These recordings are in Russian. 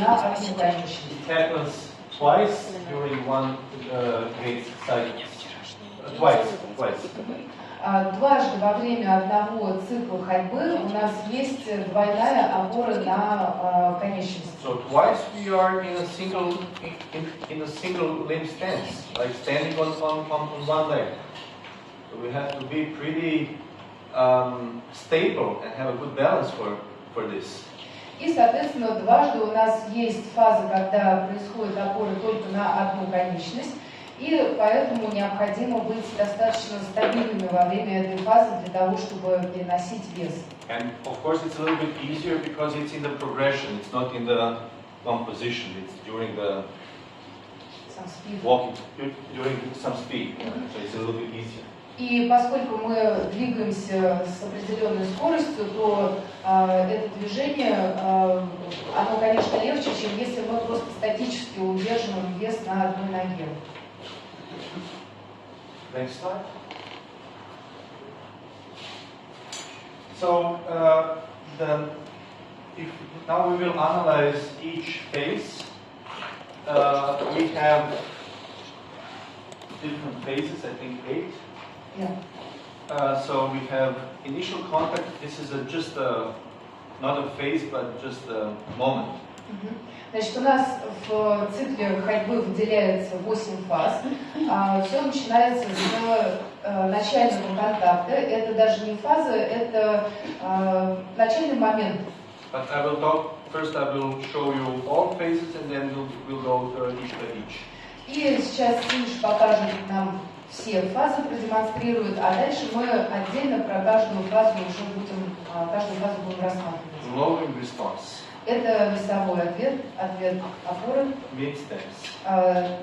на одну конечность. It happens twice during one gait cycle. Twice. Дважды во время одного цикла ходьбы у нас есть двойная опора на конечность. So twice we are in a single limb stance, like standing on one leg. So we have to be pretty stable and have a good balance for this. И, соответственно, дважды у нас есть фаза, когда происходит опора только на одну конечность, и поэтому необходимо быть достаточно стабильными во время этой фазы для того, чтобы переносить вес. And of course it's a little bit easier because it's in the progression, it's not in the one position, it's during the walking, during some speed, so it's a little bit easier. И поскольку мы двигаемся с определенной скоростью, то это движение, оно, конечно, легче, чем если мы просто статически удерживаем вес на одной ноге. Next slide. So now we will analyze each phase. We have different phases, I think 8. Yeah. So we have initial contact. This is not a phase, but just a moment. Значит, у нас в цикле ходьбы выделяется 8 фаз. Все начинается с начального контакта. Это даже не фаза, это начальный момент. But first I will show you all phases, and then we'll go each by each. И сейчас Синж покажет нам все фазы, продемонстрирует, а дальше мы отдельно про каждую фазу будем рассматривать. Loading response. Это весовой ответ опоры, Mid stance.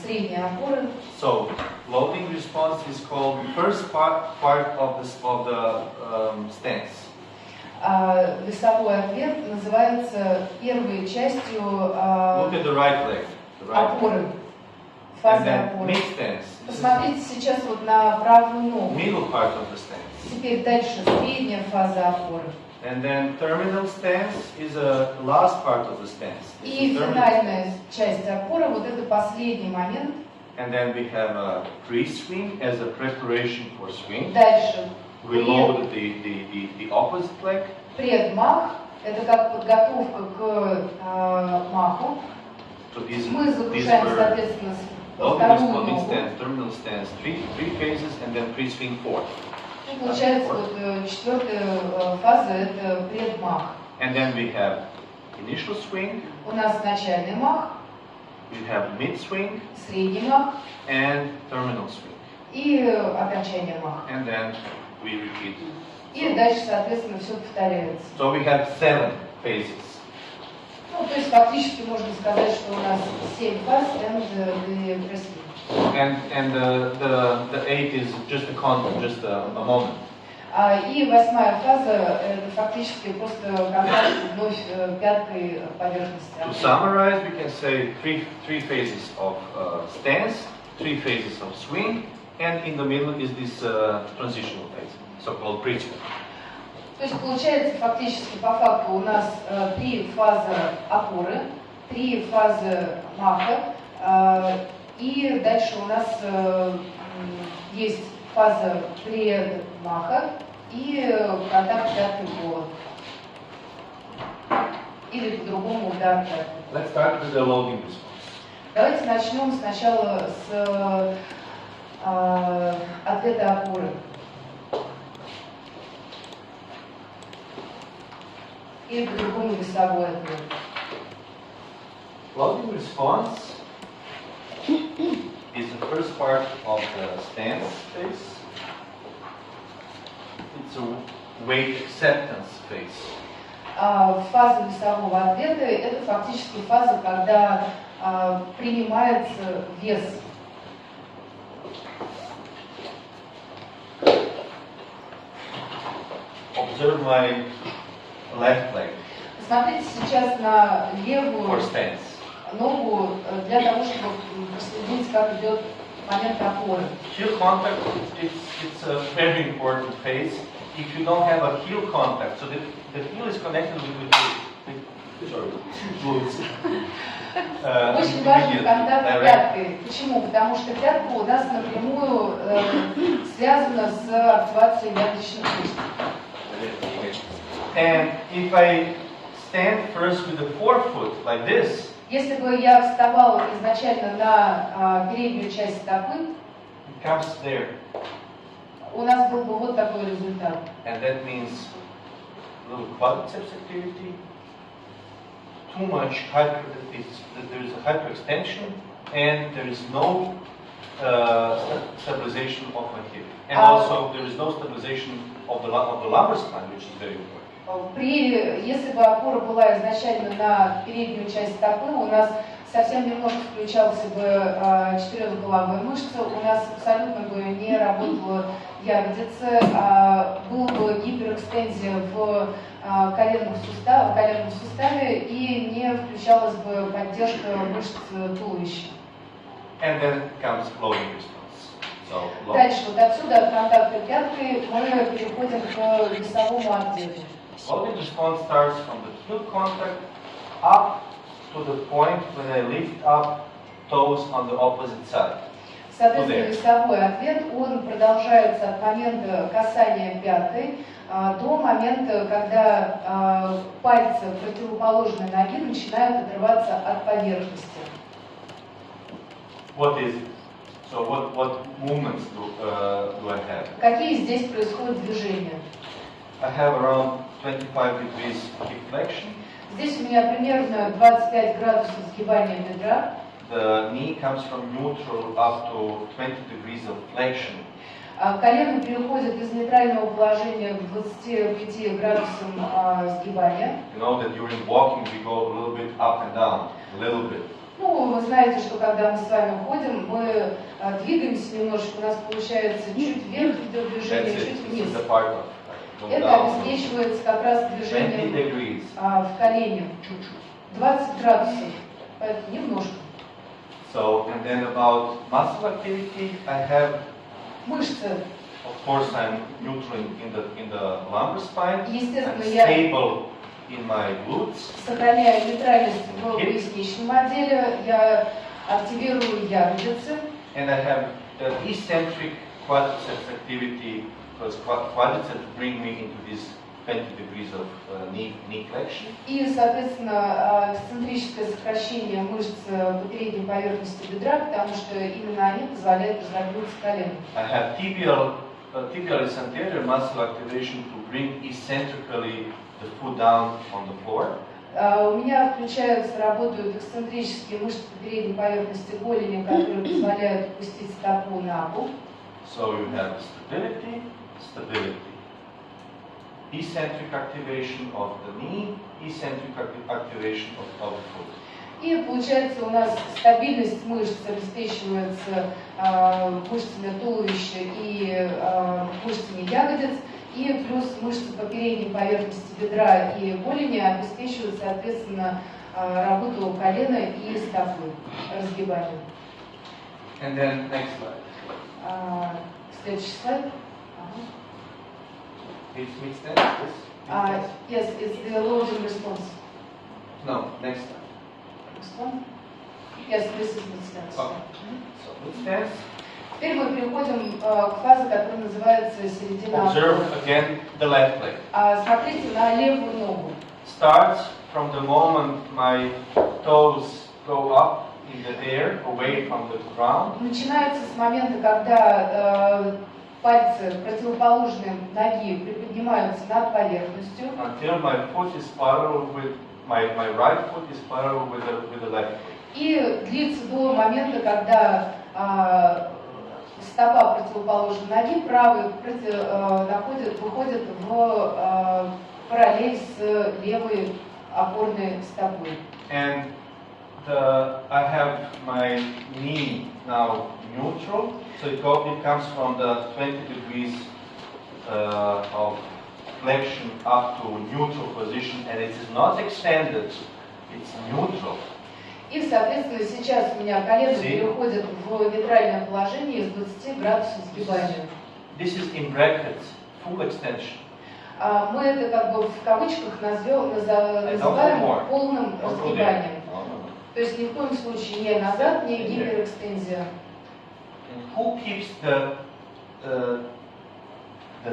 Средняя опора. So, loading response is called first part of the stance. Весовой ответ называется первой частью Look at the right leg. Опоры. Фазы опоры. Mid stance. Посмотрите сейчас вот на правую ногу. Middle part of the stance. Теперь дальше средняя фаза опоры. And then terminal stance is the last part of the stance. И финальная часть опоры, вот это последний момент. And then we have a pre-swing as a preparation for swing. Дальше. We load the opposite leg. Предмах, это как подготовка к маху. So Мы загружаем, соответственно, вторую ногу. Terminal stance, three phases, and then pre-swing 4. И получается, вот четвертая фаза это предмах. And then we have initial swing. У нас начальный мах. We have mid swing. Средний мах. And terminal swing. И окончание маха. And then we repeat. И дальше, соответственно, все повторяется. So we have 7 phases. Ну, то есть фактически можно сказать, что у нас 7 фаз and the wrestling. And the 8 is just a contact, just a moment. И 8-я фаза это фактически просто контакт вновь пяткой поверхности. To summarize, we can say three phases of stance, 3 phases of swing, and in the middle is this transitional phase, so-called pre-swing. То есть получается фактически по факту у нас 3 фазы опоры, 3 фазы маха, и дальше у нас есть фаза предмаха и контакт пяткой пола. Или по-другому удар пяткой. Let's start with the loading response. Давайте начнем сначала с ответа опоры. Или по-другому весовой ответ. Loading response is the first part of the stance phase. It's a weight acceptance phase. Фаза весового ответа – это фактически фаза, когда принимается вес. Observe my left leg. Посмотрите сейчас на левую For stance. ногу для того, чтобы проследить, как идет момент опоры. Heel contact it's a very important phase. If you don't have a heel contact, so the heel is connected with Очень важен контакт пяткой. Почему? Потому что пятка у нас напрямую связана с активацией ягодичных мышц. And if I stand first with the forefoot like this, если бы я вставал изначально на переднюю часть стопы, it comes there. У нас был бы вот такой результат. And that means a little quadriceps activity, too much there is a hyperextension, and there is no stabilization of my hip. And also there is no stabilization of the lumbar spine, which is very important. Если бы опора была изначально на переднюю часть стопы, у нас совсем немножко включался бы четырехголовая мышца, у нас абсолютно бы не работала ягодица, была бы гиперэкстензия в коленном суставе и не включалась бы поддержка мышц туловища. And then comes loading response. So, дальше, вот отсюда, от контакта пяткой, мы переходим к весовому ответу. Loading response starts from the heel contact up to the point when I lift up toes on the opposite side. Соответственно, весовой ответ, он продолжается от момента касания пяткой до момента, когда пальцы противоположной ноги начинают отрываться от поверхности. What is it? So what movements do I have? Какие здесь происходят движения? I have around 25 degrees hip flexion. Здесь у меня примерно 25 градусов сгибания бедра. The knee comes from neutral up to 20 degrees of flexion. Колено переходит из нейтрального положения к 25 градусам сгибания. You know that during walking we go a little bit up and down, a little bit. Ну, вы знаете, что когда мы с вами ходим, мы двигаемся немножко, у нас получается чуть вверх идет движение, чуть вниз. Это обеспечивается как раз движением в колене. 20 градусов, поэтому немножко. So, and then about muscle activity, I have. Мышцы. Of course, I'm neutral in the lumbar spine. Естественно, I'm я stable in my glutes. Сохраняю нейтральность в поясничном отделе, я активирую ягодицы. And I have the eccentric quadriceps activity, because quadriceps bring me into this 20 degrees of knee flexion. И, соответственно, эксцентрическое сокращение мышц по передней поверхности бедра, потому что именно они позволяют разогнуться колену. I have tibialis anterior muscle activation to bring eccentrically the foot down on the floor. У меня включаются, работают эксцентрические мышцы по передней поверхности голени, которые позволяют опустить стопу на пол. So you have stability. Eccentric activation of the knee, eccentric activation of the foot. И получается у нас стабильность мышц обеспечивается мышцами туловища и мышцами ягодиц, и плюс мышцы по передней поверхности бедра и голени обеспечивают, соответственно, работу колена и стопы, разгибание. And then next slide. Следующий слайд. Which stance? Yes, it's the loading response. No, next slide. Next one. Yes, this is mid stance. Okay. So mid stance. Теперь мы переходим к фазе, которая называется середина. Observe again the left leg. Смотрите на левую ногу. Starts from the moment my toes go up in the air, away from the ground. Начинается с момента, когда пальцы противоположной ноги приподнимаются над поверхностью. Until my foot is parallel with my right foot is parallel with the left foot. И длится до момента, когда стопа противоположной ноги правой выходит в параллель с левой опорной стопой. And I have my knee now neutral, so it comes from the 20 degrees of flexion up to neutral position, and it is not extended, it's neutral. И, соответственно, сейчас у меня колено переходит в нейтральное положение с 20 градусов сгибания. This is in brackets, full extension. Мы это как бы в кавычках называем полным разгибанием. То есть ни в коем случае не назад, не гиперэкстензия. And who keeps the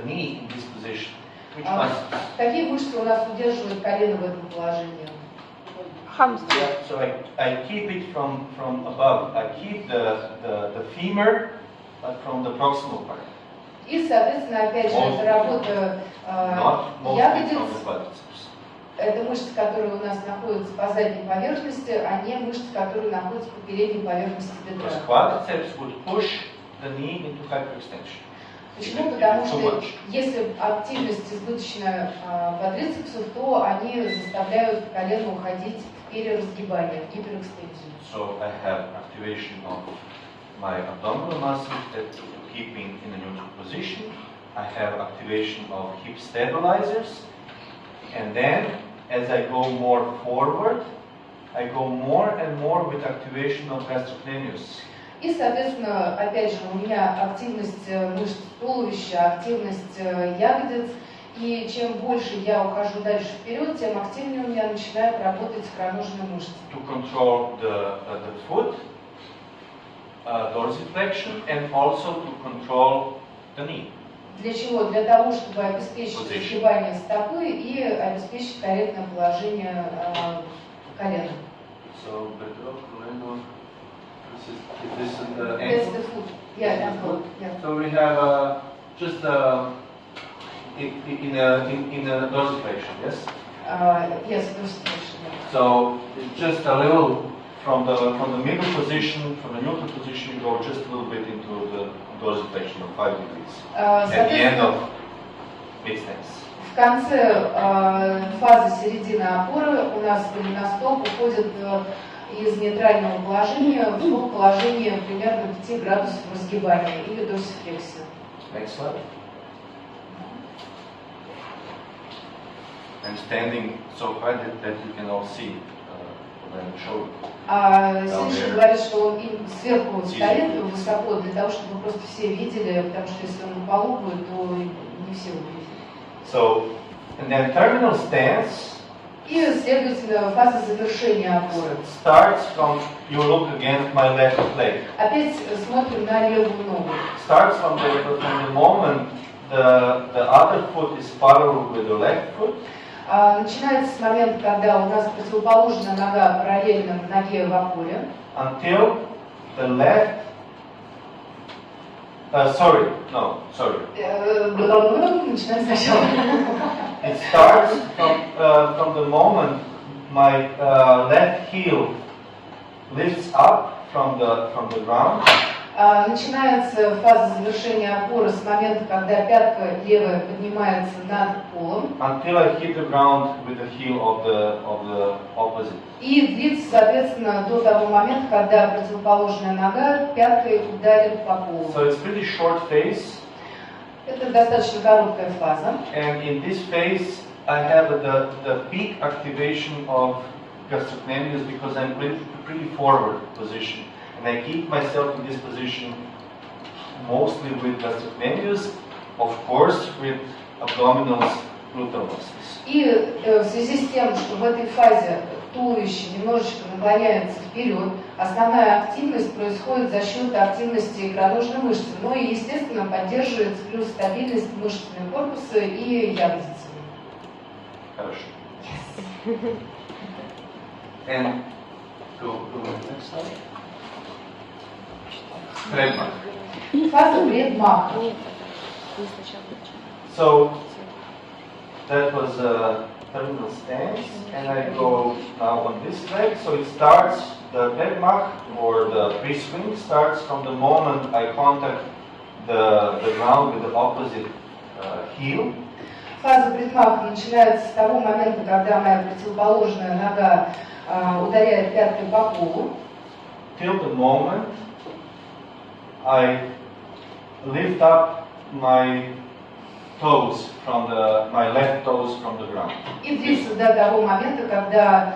knee in this position? Which muscles? Какие мышцы у нас удерживают колено в этом положении? Hamstring. So I keep it from above. I keep the femur, but from the proximal part. И, соответственно, опять же, это работа Not mostly ягодиц. from the quadriceps. Это мышцы, которые у нас находятся по задней поверхности, а не мышцы, которые находятся по передней поверхности бедра. Because quadriceps would push the knee into hyperextension. Почему? Потому что если активность избыточная квадрицепсов, то они заставляют колено уходить в переразгибание, в гиперэкстензию. So I have activation of my abdominal muscles that to keep me in a neutral position. I have activation of hip stabilizers. And then, as I go more forward, I go more and more with activation of gastrocnemius. И, соответственно, опять же, у меня активность мышц туловища, активность ягодиц. И чем больше я ухожу дальше вперед, тем активнее у меня начинают работать икроножные мышцы. To control the foot, dorsiflexion, and also to control the knee. Для чего? Для того, чтобы обеспечить разгибание стопы и обеспечить корректное положение колена. So, this is the That's ankle. the foot. Yeah, ankle. Yeah. So we have just in a dorsiflexion, yes. Yes, dorsiflexion. Yeah. So just a little from the middle position, from the neutral position, you go just a little bit into the dorsiflexion of 5 degrees at the end of mid-stance. В конце фазы середины опоры у нас голеностоп уходит из нейтрального положения в положение примерно 5 градусов разгибания или дорсифлексия. Next slide. I'm standing so high that you can all see what I'm showing. Сидишь говорит, что он сверху стоит высоко для того, чтобы просто все видели, потому что если он на полу будет, то не все увидят. So, and then terminal stance. И, следовательно, фаза завершения опоры. Starts from, you look again at my left leg. Опять смотрим на левую ногу. Starts from the moment the other foot is parallel with the left foot. Начинается с момента, когда у нас противоположная нога параллельна ноге в опоре. Until the left. Начинаем сначала. It starts from the moment my left heel lifts up from the ground. Начинается фаза завершения опоры с момента, когда пятка левая поднимается над полом. Until I hit the ground with the heel of the opposite. И длится, соответственно, до того момента, когда противоположная нога пяткой ударит по полу. So it's pretty short phase. Это достаточно короткая фаза. And in this phase, I have the peak activation of gastrocnemius because I'm pretty forward position. And I keep myself in this position mostly with gastrocnemius, of course with abdominals, gluteal muscles. И в связи с тем, что в этой фазе туловище немножечко наклоняется вперед, основная активность происходит за счет активности икроножной мышцы, но и, естественно, поддерживается плюс стабильность мышечного корпуса и ягодицами. Хорошо. Yes. And go to the next slide. Предмах. Фаза предмаха. So that was terminal stance, and I go now on this leg. So it starts, the Bergmach or the pre-swing starts from the moment I contact the ground with the opposite heel. Фаза предмаха начинается с того момента, когда моя противоположная нога ударяет пяткой по полу. Till the moment I lift up my toes my left toes from the ground. И длится до того момента, когда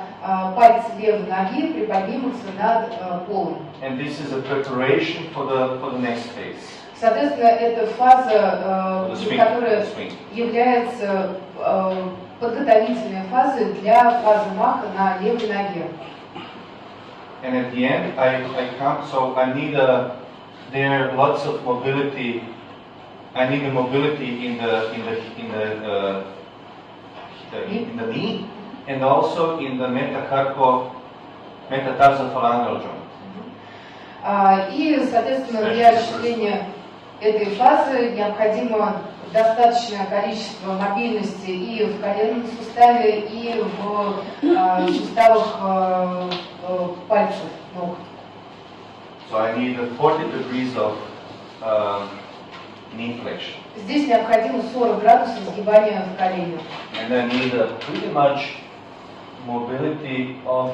пальцы левой ноги приподнимутся над полом. And this is a preparation for the next phase. Соответственно, это фаза, The swing. которая The swing. является подготовительной фазой для фазы маха на левой ноге. And at the end, I come, so I need there lots of mobility. I need the mobility in the knee, and also in the metatarsophalangeal joint. И, соответственно, для осуществления этой фазы необходимо достаточное количество мобильности и в коленном суставе, и в суставах пальцев ног. So I need 40 degrees of knee flexion. Здесь необходимо 40 градусов сгибания в колене. And I need pretty much mobility of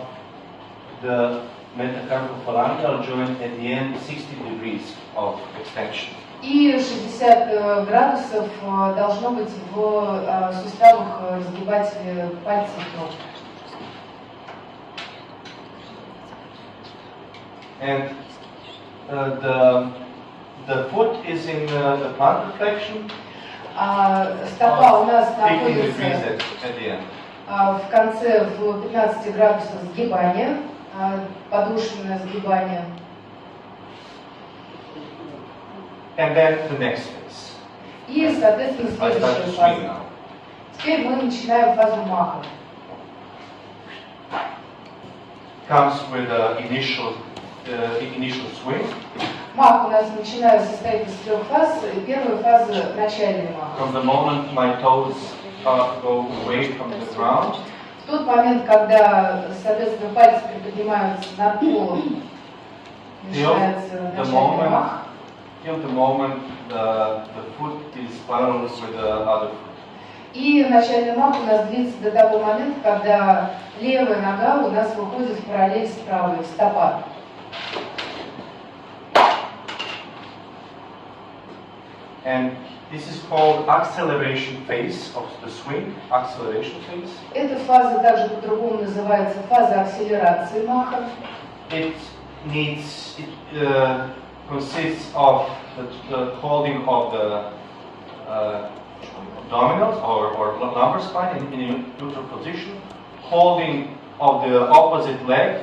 the metacarpophalangeal joint at the end, 60 degrees of extension. И 60 градусов должно быть в суставах разгибателя пальцев ног. And the foot is in the plantar flexion, Стопа у нас 15 degrees находится at the end. в конце в 15 градусах сгибания, подошвенное сгибание. And then the next phase. И, соответственно, I start to следующая swing фаза. now. Теперь мы начинаем фазу маха. Comes with the initial swing. Мах у нас состоит из 3 фаз. Первая фаза – начальный мах. From the moment my toes go away from the ground, В тот момент, когда, соответственно, пальцы приподнимаются над полом, начинается начальный мах. till the moment the foot is parallel with the other foot. И начальный мах у нас длится до того момента, когда левая нога у нас выходит в параллель с правой, стопа. And this is called acceleration phase of the swing, acceleration phase. Эта фаза также по-другому называется фаза акселерации маха. It consists of the holding of the abdominals or lumbar spine in a neutral position, holding of the opposite leg,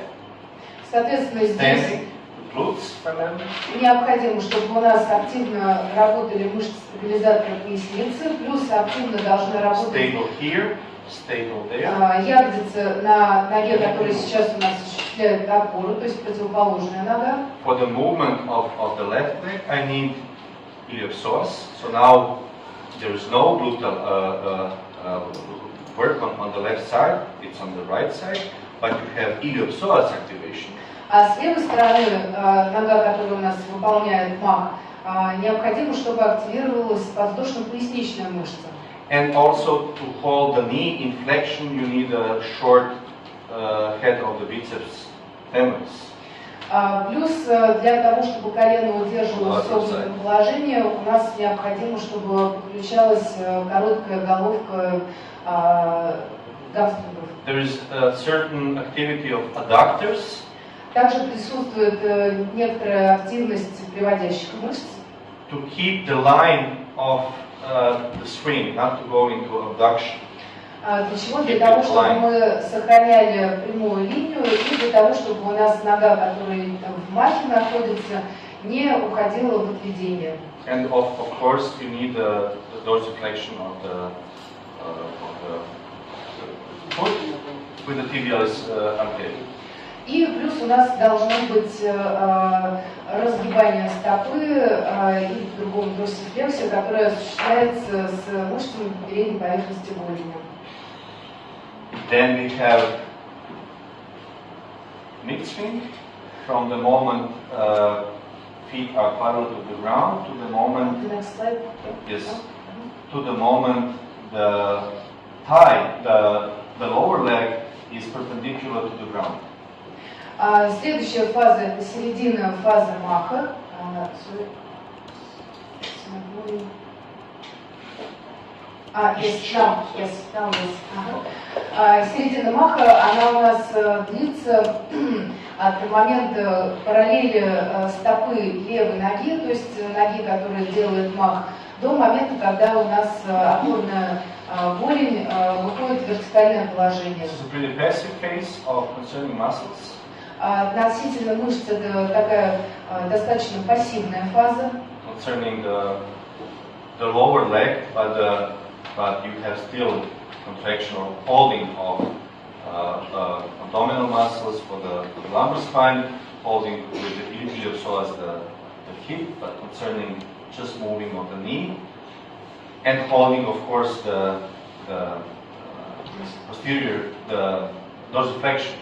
Соответственно, здесь standing, the glutes primarily, необходимо, чтобы у нас активно работали мышцы стабилизатора поясницы, плюс активно должны работать stable here, stable there. ягодицы на ноге, которая сейчас у нас осуществляет опору, то есть противоположная нога. For the movement of the left leg, I need iliopsoas. So now there is no gluteal work on the left side, it's on the right side, but you have iliopsoas activation. А с левой стороны нога, которая у нас выполняет мах, необходимо, чтобы активировалась подвздошно-поясничная мышца. And also to hold the knee in flexion, you need a short head of the biceps femoris. Плюс для того, чтобы колено удерживалось в собственном положении, у нас необходимо, чтобы подключалась короткая головка гамстрингов. There is a certain activity of adductors. Также присутствует некоторая активность приводящих мышц. To keep the line of the swing, not to go into abduction. Для чего? Для того, чтобы мы сохраняли прямую линию и для того, чтобы у нас нога, которая в махе находится, не уходила в отведение. And of course you need the dorsiflexion of the foot with the tibialis anterior. И плюс у нас должно быть разгибание стопы и по-другому дорсифлексия, которая осуществляется с мышцами передней поверхности голени. Then we have mid swing from the moment feet are parallel to the ground to the moment The next slide. yes, to the moment the thigh, the lower leg is perpendicular to the ground. Следующая фаза – это середина фазы маха. Середина маха, она у нас длится от момента параллели стопы левой ноги, то есть ноги, которая делает мах, до момента, когда у нас опорная голень выходит в вертикальное положение. This is a pretty passive phase of concerning muscles. Относительно мышц это такая достаточно пассивная фаза. Concerning the lower leg, but you have still contraction or holding of abdominal muscles for the lumbar spine, holding with the iliopsoas the hip, but concerning just moving of the knee, and holding, of course, the posterior, the dorsiflexion.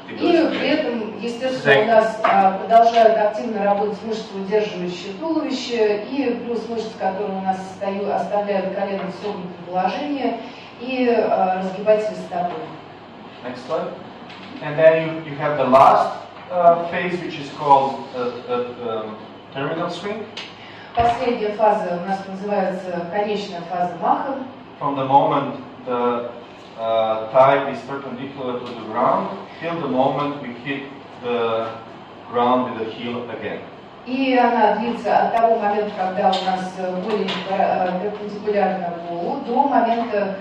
И при этом, естественно, у нас продолжают активно работать мышцы, удерживающие туловище, и плюс мышцы, которые у нас оставляют колено в согнутом положении, и разгибатели стопы. Next slide. And then you have the last phase, which is called terminal swing. Последняя фаза у нас называется конечная фаза маха. From the moment the thigh is perpendicular to the ground till the moment we hit the ground with the heel again. И она длится от того момента, когда у нас голень перпендикулярна полу, до момента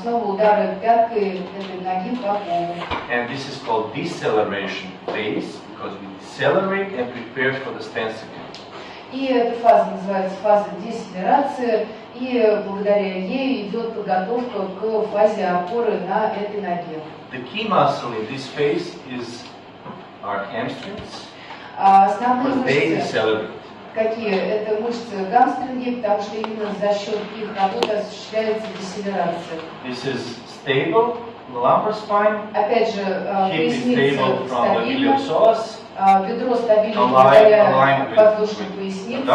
снова удара пяткой этой ноги по полу. And this is called deceleration phase because we decelerate and prepare for the stance again. И эта фаза называется фаза деселерации, и благодаря ей идет подготовка к фазе опоры на этой ноге. The key muscle in this phase is our hamstrings. Основные Because they мышцы, decelerate. какие? Это мышцы гамстринги, потому что именно за счет их работы осуществляется деселерация. This is stable, the lumbar spine. Опять же, Hip is поясница stable from the стабильна, iliopsoas. бедро стабильно благодаря Aligned воздушной with пояснице,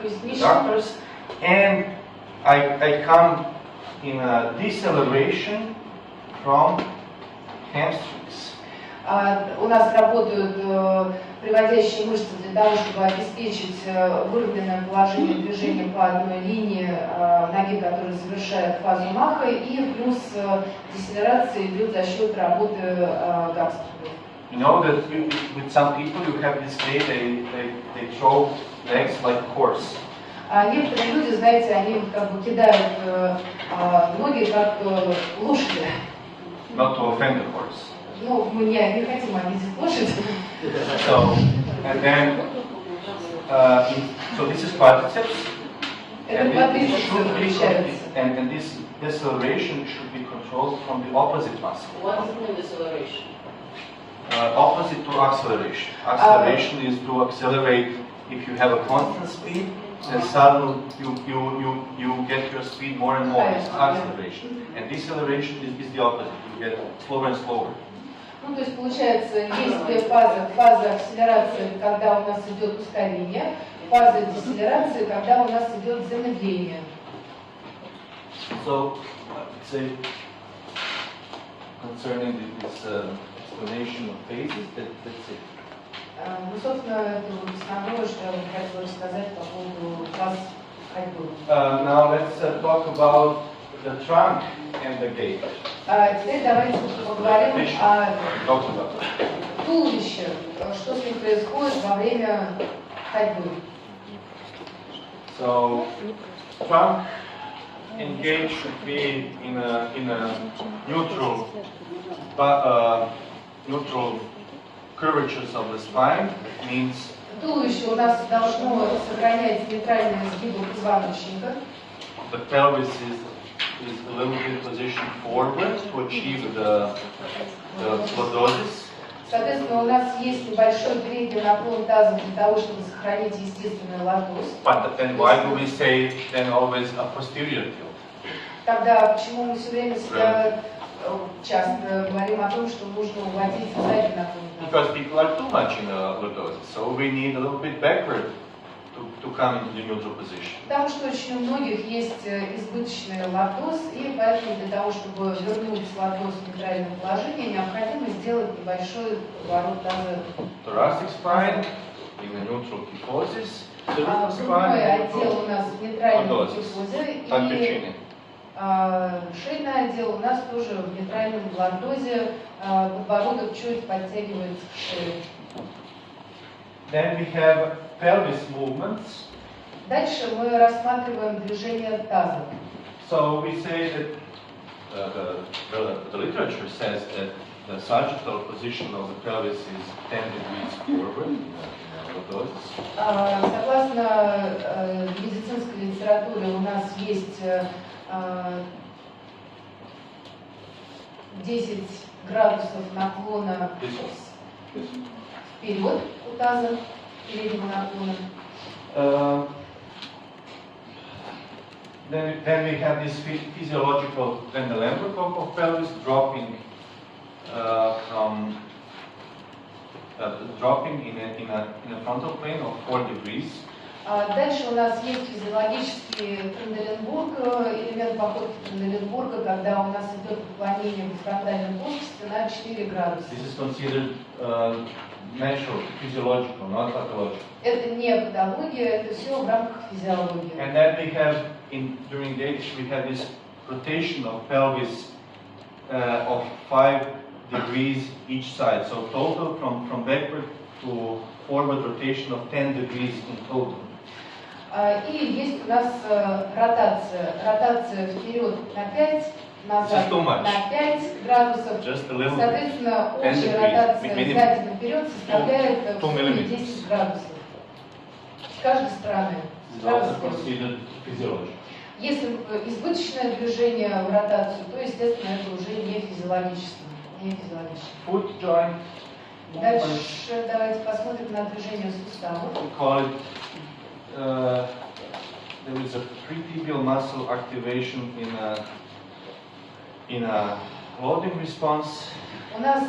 поясничной. adductors. And I come in a deceleration from hamstrings. У нас работают приводящие мышцы для того, чтобы обеспечить выровненное положение движения по одной линии ноги, которая завершает фазу маха, и плюс деселерация идет за счет работы гамстрингов. You know that with some people you have this way, they throw legs like a horse. Некоторые люди, знаете, они как бы кидают ноги как лошади. Not to offend the horse. Ну, мы не хотим обидеть лошадь. So, and then, so this is quadriceps. Это квадрицепс включается. And this deceleration should be controlled from the opposite muscle. What is the deceleration? Opposite to acceleration. Acceleration is to accelerate if you have a constant speed, then suddenly you get your speed more and more. It's acceleration. And deceleration is the opposite. You get slower and slower. Ну, то есть, получается, есть две фазы. Фаза акселерации, когда у нас идет ускорение, фаза децелерации, когда у нас идет замедление. So, say, concerning this explanation of phases, that's it. Ну, собственно, это вот основное, что я бы хотела рассказать по поводу фаз ходьбы. Now let's talk about the trunk and the gait. Теперь давайте поговорим о Talk about it. туловище, что с ним происходит во время ходьбы. So, trunk and gait should be in a neutral, neutral curvatures of the spine. It means Туловище у нас должно сохранять нейтральные сгибы позвоночника. the pelvis is a little bit positioned forward to achieve the lordosis. Соответственно, у нас есть небольшой передний наклон таза для того, чтобы сохранить естественный лордоз. But then why do we say then always a posterior tilt? Тогда почему мы все время себя часто говорим о том, что нужно уводить задний наклон таза? Because people are too much in the lordosis, so we need a little bit backward to come into the neutral position. Потому что очень у многих есть избыточный лордоз, и поэтому для того, чтобы вернуть лордоз в нейтральное положение, необходимо сделать небольшой поворот таза. Thoracic spine in the neutral kyphosis, cervical Грудной spine отдел у нас в нейтральном lordosis. кифозе, Так и причины. Шейный отдел у нас тоже в нейтральном лордозе, подбородок чуть подтягивается к шее. Then we have pelvis movements. Дальше мы рассматриваем движение таза. So we say that The literature says that the sagittal position of the pelvis is 10 degrees forward in lordosis. Согласно медицинской литературе у нас есть 10 градусов наклона вперед у таза, переднего наклона. Then we have this physiological, then the lumbar of pelvis dropping dropping in a frontal plane of 4 degrees. Дальше у нас есть физиологический Тренделенбург, элемент походки Тренделенбурга, когда у нас идет отклонение в фронтальной плоскости на 4 градуса. This is considered natural, physiological, not pathological. Это не патология, это все в рамках физиологии. And then we have, during the age, we have this rotation of pelvis of 5 degrees each side. So total from backward to forward rotation of 10 degrees in total. И есть у нас ротация вперед на 5, назад на 5 градусов. Соответственно, общая ротация сзади наперед составляет в сумме 10 градусов. С каждой стороны. Если избыточное движение в ротацию, то, естественно, это уже не физиологически. Foot joint. Дальше давайте посмотрим на движение суставов. There is a pre-tibial muscle activation in a loading response. У нас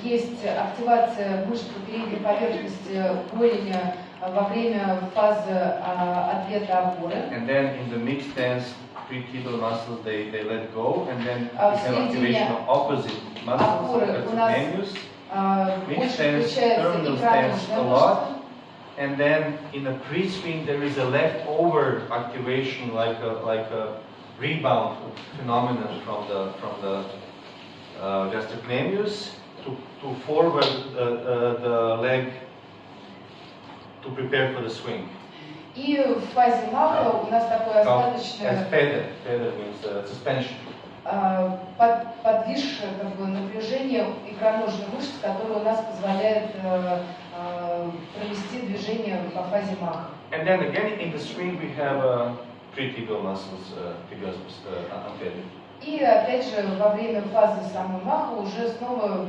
есть активация мышц передней поверхности голени во время фазы ответа опоры. And then in the mixed stance, pre-tibial muscles they let go, and then we have activation of opposite muscles. Mixed stance, terminal stance a lot. And then in the pre-swing there is a leftover activation, like a rebound phenomenon from the gastrocnemius to forward the leg to prepare for the swing. И в фазе маха у нас такое остаточное feather means suspension. Подвисшее напряжение икроножной мышцы, которое у нас позволяет провести движение по фазе маха. And then again in the swing we have pre-tibial muscles, tibialis anterior. И опять же во время фазы самой маха уже снова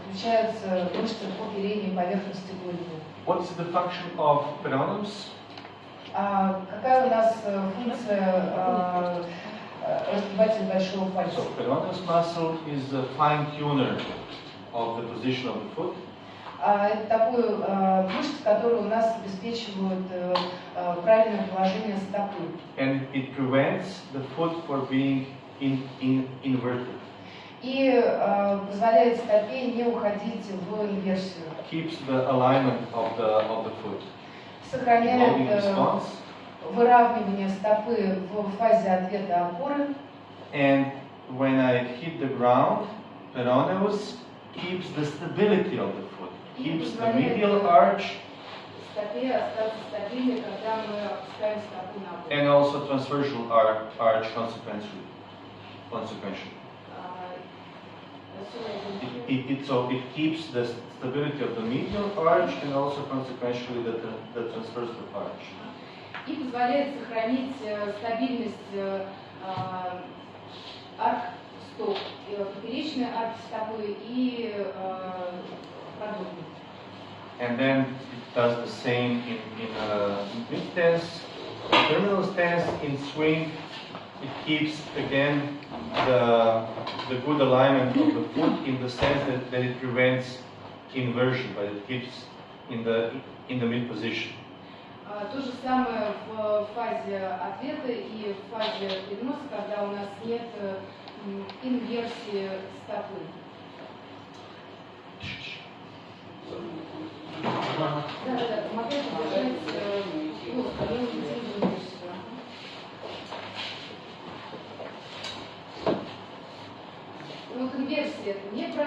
включаются мышцы по передней поверхности голени. What is the function of peroneus? Какая у нас функция разгибателя большого пальца? So peroneus muscle is the fine tuner of the position of the foot. Это такой мышцы, которые у нас обеспечивают правильное положение стопы. And it prevents the foot for being inverted. И позволяет стопе не уходить в инверсию. Keeps the alignment of the foot. Сохраняет выравнивание стопы в фазе ответа опоры. And when I hit the ground, peroneus keeps the stability of the foot. Keeps the medial arch. Стопе остаться стабильной, когда мы опускаем стопу на пол. And also transversal arch consequentially. So it keeps the stability of the medial arch and also consequentially the transversal arch. И позволяет сохранить стабильность арк стоп, поперечной арки стопы и продолжение. And then it does the same in mid stance, terminal stance, in swing. It keeps again the good alignment of the foot in the sense that it prevents inversion, but it keeps in the mid position. То же самое в фазе ответа и в фазе переноса, когда у нас нет инверсии стопы. Да, помогает держать плоско, не утягивать мышцы.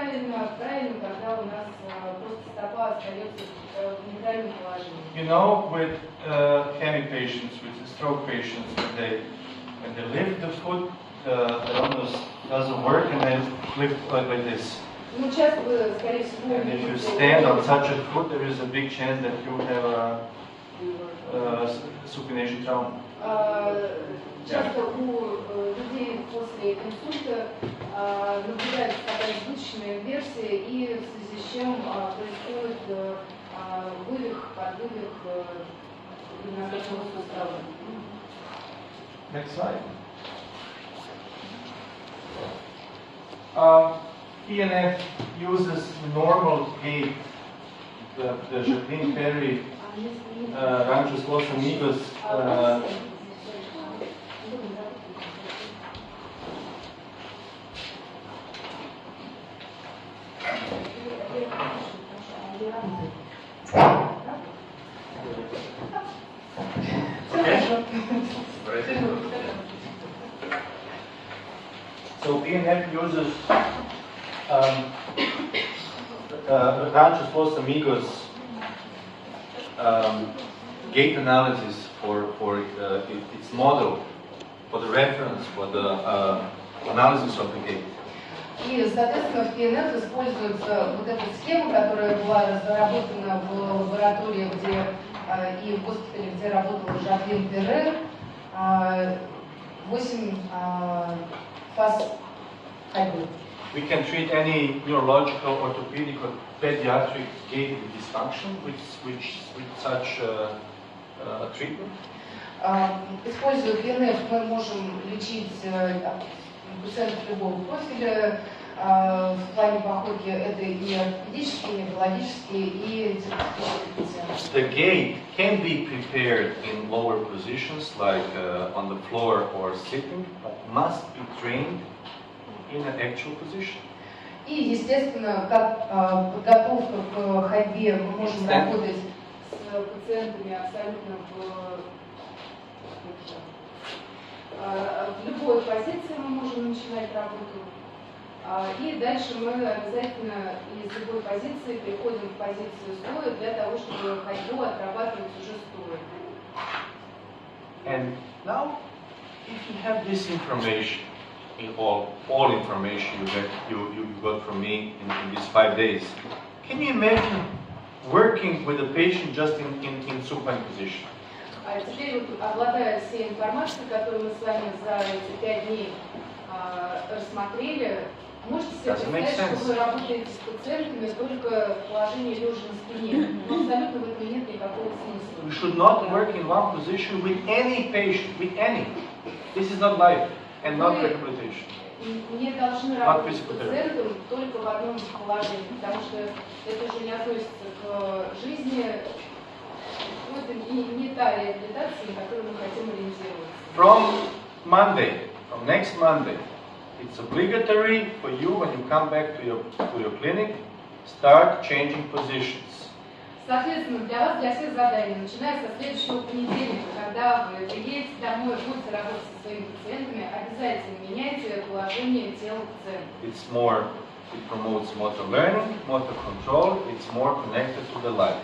правильно, когда у нас просто стопа остается в нейтральном положении. You know, with HEMI patients, with stroke patients, when they lift the foot, the almost doesn't work, and they lift like this. Ну, часто вы, скорее всего, And if you stand on such a foot, there is a big chance that you have a supination trauma. Часто у людей после инсульта наблюдается такая избыточная версия, и в связи с чем происходит вывих, подвывих нагруженного сустава. Next slide. ENF uses normal gait, the Jacqueline Perry Ranchos Los Amigos So ENF uses Ranchos Los Amigos gait analysis for its model, for the reference, for the analysis of the gait. И, соответственно, в ПНФ используется вот эта схема, которая была разработана в лаборатории, где и в госпитале, где работала Жаклин Перре, 8 фаз ходьбы. We can treat any neurological, orthopedic, or pediatric gait dysfunction with such treatment. Используя ПНФ, мы можем лечить пациентов любого профиля. В плане походки это и ортопедические, и неврологические, и терапевтические пациенты. The gait can be prepared in lower positions, like on the floor or sitting, but must be trained in an actual position. И, естественно, как подготовка к ходьбе, мы можем работать с пациентами абсолютно в любой позиции мы можем начинать работу. И дальше мы обязательно из любой позиции переходим в позицию стоя для того, чтобы ходьбу отрабатывать уже стоя. And now, if you have this information, in all information you got from me in these 5 days, can you imagine working with a patient just in supine position? А теперь, вот, обладая всей информацией, которую мы с вами за эти 5 дней рассмотрели, можете себе представить, что вы работаете с пациентами только в положении лежа на спине. Но абсолютно в этом нет никакого смысла. We should not work in one position with any patient, with any. This is not life and not rehabilitation. Не должны работать с пациентом только в одном положении, потому что это уже не относится к жизни. Это не та реабилитация, на которую мы хотим ориентироваться. From next Monday, it's obligatory for you when you come back to your clinic, start changing positions. Соответственно, для вас, для всех заданий, начиная со следующего понедельника, когда вы приедете домой и будете работать со своими пациентами, обязательно меняйте положение тела пациента. It promotes motor learning, motor control, it's more connected to the life.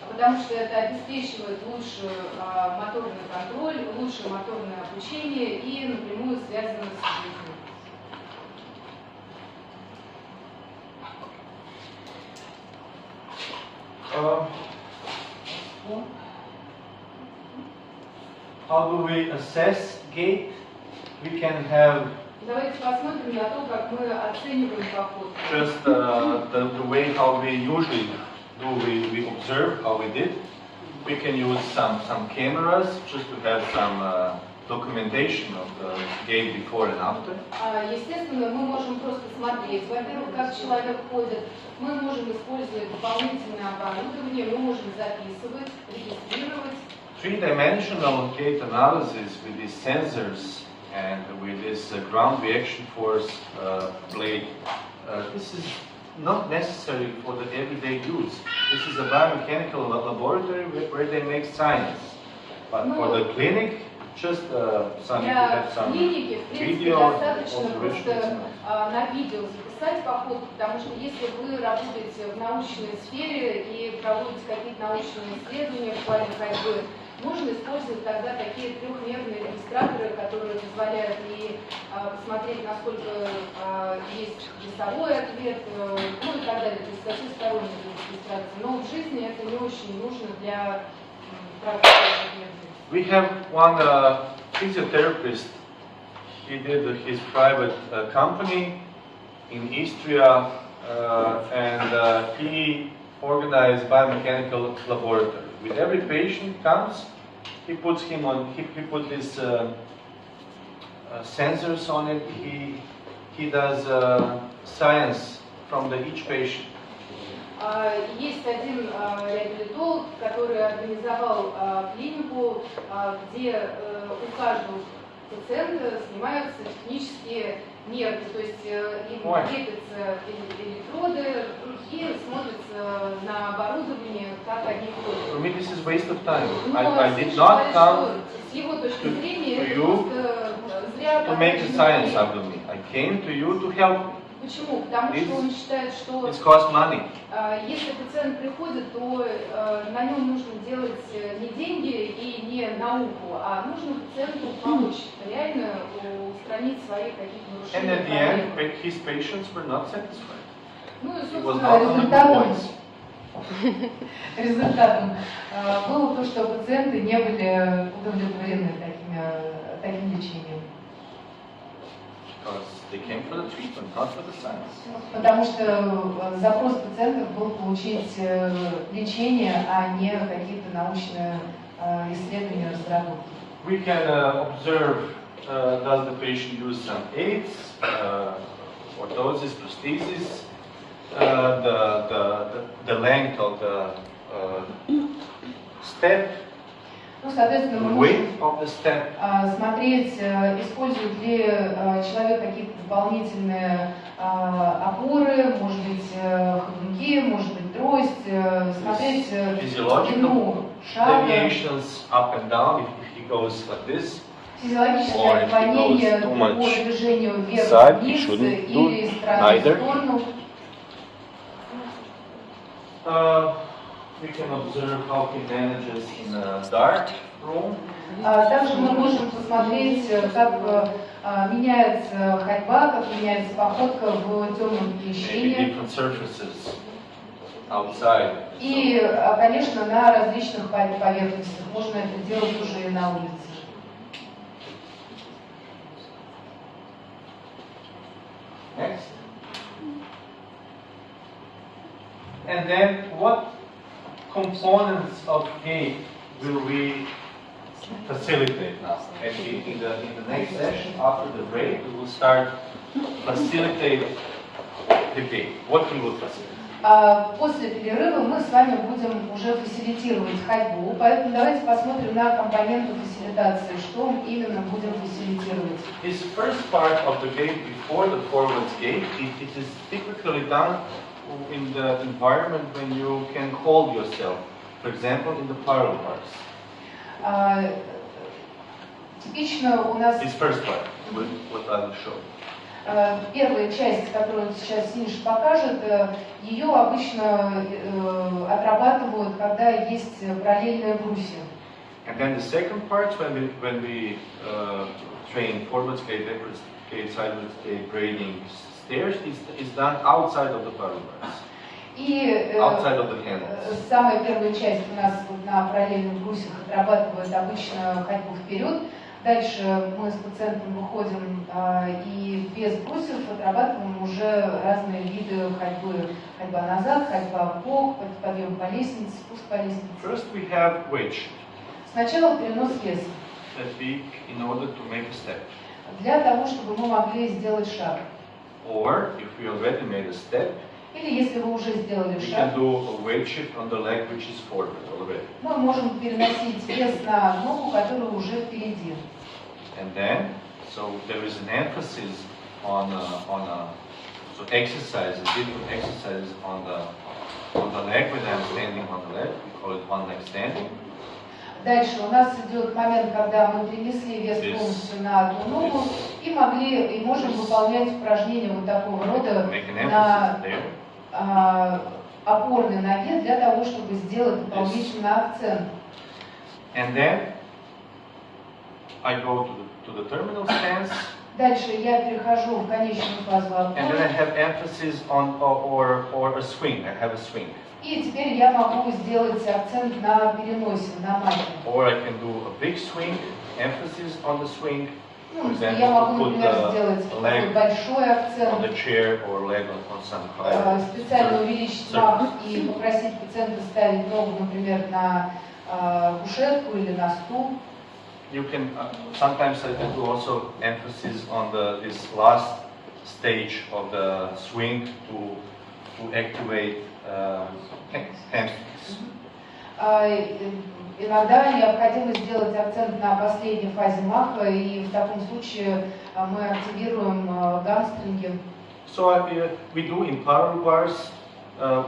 Потому что это обеспечивает лучший моторный контроль, лучшее моторное обучение и напрямую связано с жизнью. How do we assess gait? We can have Давайте посмотрим на то, как мы оцениваем походку. Just the way how we usually do, we observe how we did. We can use some cameras just to have some documentation of the gait before and after. Естественно, мы можем просто смотреть, во-первых, как человек ходит. Мы можем использовать дополнительное оборудование, мы можем записывать, регистрировать. Three-dimensional gait analysis with these sensors and with this ground reaction force blade. This is not necessary for the everyday use. This is a biomechanical laboratory where they make science. But for the clinic, just some Для клиники, в принципе, достаточно просто на видео записать описать походку, потому что если вы работаете в научной сфере и проводите какие-то научные исследования в плане ходьбы, можно использовать тогда такие трехмерные регистраторы, которые позволяют и посмотреть, насколько есть весовой ответ, ну и так далее, то есть со всей сторонней регистрации. Но в жизни это не очень нужно для практики. We have one physiotherapist. He did his private company in Istria, and he organized biomechanical laboratory. With every patient comes, he puts him on. He put these sensors on it. He does science from each patient. Есть один реабилитолог, который организовал клинику, где у каждого пациента снимаются технические нервы, то есть им крепятся электроды и смотрятся на оборудование, как они ходят. For me, this is waste of time. Но I did not come с его точки зрения to это you просто зря to make a science out of me. I came to you to help me. Почему? Потому что он считает, что It costs money. если пациент приходит, то на нем нужно делать не деньги и не науку, а нужно пациенту помочь, реально устранить свои какие-то And нарушения. at the end, his patients were not satisfied. Ну и, It was собственно, not on the good points. результатом было то, что пациенты не были удовлетворены таким лечением. Because they came for the treatment, not for the science. Потому что запрос пациентов был получить лечение, а не какие-то научные исследования, разработки. We can observe, does the patient use some aids, orthosis, prosthesis, the length of the step, Ну, соответственно, the мы можем width of the step. смотреть, использует ли человек какие-то дополнительные опоры, может быть, ходунки, может быть, трость, смотреть длину шага, Deviations up and down if he goes like this. физиологическое отклонение too по much движению side, he вверх-вниз shouldn't или do из стороны в neither. сторону. We can observe how he manages in a dark room. Также мы можем посмотреть, как меняется ходьба, как меняется походка в темном Maybe помещении. different surfaces outside. И, конечно, на различных поверхностях. Можно это делать уже и на улице. Next. And then what components of gait will we facilitate now? And in the next session, after the break, we will start facilitate the gait. What we will facilitate? После перерыва мы с вами будем уже фасилитировать ходьбу, поэтому давайте посмотрим на компоненты фасилитации, что именно будем фасилитировать. This first part of the gait before the forwards gait, it is typically done in the environment when you can hold yourself. For example, in the parallel bars. Типично у нас This first part, what I will show. Первая часть, которую сейчас Синиш покажет, ее обычно отрабатывают, когда есть параллельные брусья. And then the second part, when we train forwards gait, backwards gait, sideways gait, grading stairs, is done outside of the parallel bars. И Outside of the handles. самая первая часть у нас вот на параллельных брусьях отрабатывают обычно ходьбу вперед. Дальше мы с пациентом выходим и без брусьев отрабатываем уже разные виды ходьбы. Ходьба назад, ходьба в бок, подъем по лестнице, спуск по лестнице. First we have weight shift. Сначала перенос веса. That we, in order to make a step. Для того, чтобы мы могли сделать шаг. Or, if we already made a step, Или если вы уже сделали we шаг, can do a weight shift on the leg which is forward already. мы можем переносить вес на ногу, которая уже впереди. And then, so there is an emphasis on so exercises, different exercises on the leg when I'm standing on the leg. We call it one leg standing. Дальше у нас идет момент, когда мы перенесли вес This, полностью на одну ногу. this, и можем выполнять упражнения вот такого рода Make an на emphasis there. опорной ноге для того, чтобы сделать дополнительный акцент. And then I go to the terminal stance. Дальше я перехожу в конечную фазу And then I опоры. have emphasis on or a swing. I have a swing. И теперь я могу сделать акцент на переносе, на махе. Or I can do a big swing, emphasis on the swing. Ну, For example, я могу, put например, the сделать такой leg большой on акцент, the chair or leg on some higher специально увеличить мах и попросить пациента ставить ногу, например, на кушетку или на стул. You can sometimes I do also emphasis on this last stage of the swing to activate hamstrings. Иногда необходимо сделать акцент на последней фазе маха, и в таком случае мы активируем гамстринги. So we do in parallel bars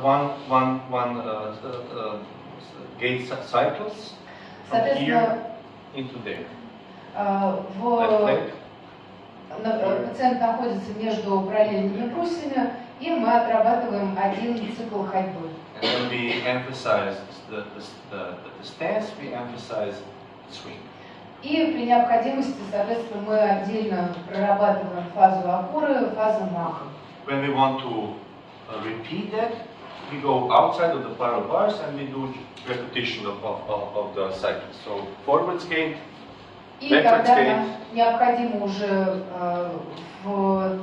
one gate cycles from here into there. Left leg. Пациент находится между параллельными брусьями, и мы отрабатываем один цикл ходьбы. And then we emphasize the stance, we emphasize swing. И при необходимости, соответственно, мы отдельно прорабатываем фазу опоры, фазу маха. When we want to repeat that, we go outside of the parallel bars and we do repetition of the cycles. So forward skate, И backward когда skate, нам необходимо уже в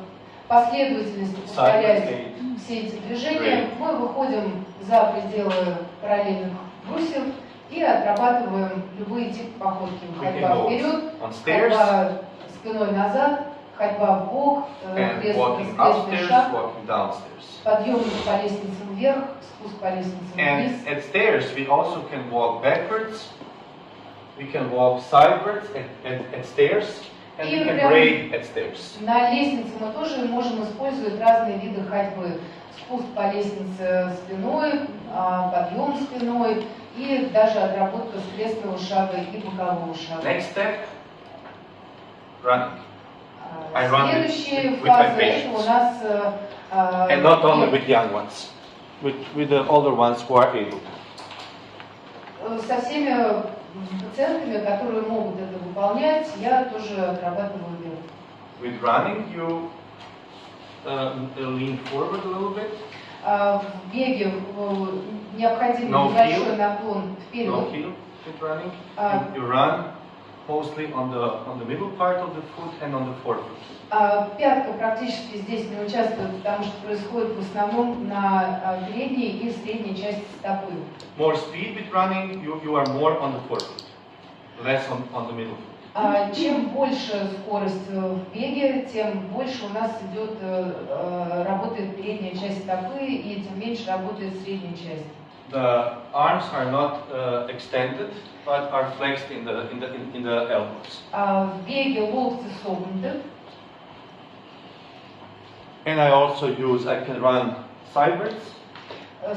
последовательности side повторять skate. все эти движения, мы выходим за пределы параллельных брусьев и отрабатываем любые типы походки. Ходьба вперед, On stairs ходьба спиной назад, ходьба в бок, and walking крестный upstairs, шаг, walking downstairs. подъем по лестнице вверх, спуск по лестнице вниз. And at stairs, we also can walk backwards. We can walk sideways at stairs, and we can braid at stairs. На лестнице мы тоже можем использовать разные виды ходьбы. Спуск по лестнице спиной, подъем спиной и даже отработка скрестного шага и бокового шага. Next step, running. I run Следующая with my фаза это patients. у нас And not only with young ones, with the older ones who are able to. со всеми пациентами, которые могут это выполнять, я тоже отрабатываю бег. With running, you lean forward a little bit. В беге необходим No небольшой heel. наклон No вперед. heel with running. You run mostly on the middle part of the foot and on the forefoot. Пятка практически здесь не участвует, потому что происходит в основном на передней и средней части стопы. More speed with running, you are more on the forefoot, less on the middle foot. Чем больше скорость в беге, тем больше у нас идет, работает передняя часть стопы, и тем меньше работает средняя часть. The arms are not extended, but are flexed in the elbows. В беге локти согнуты. And I can run sideways.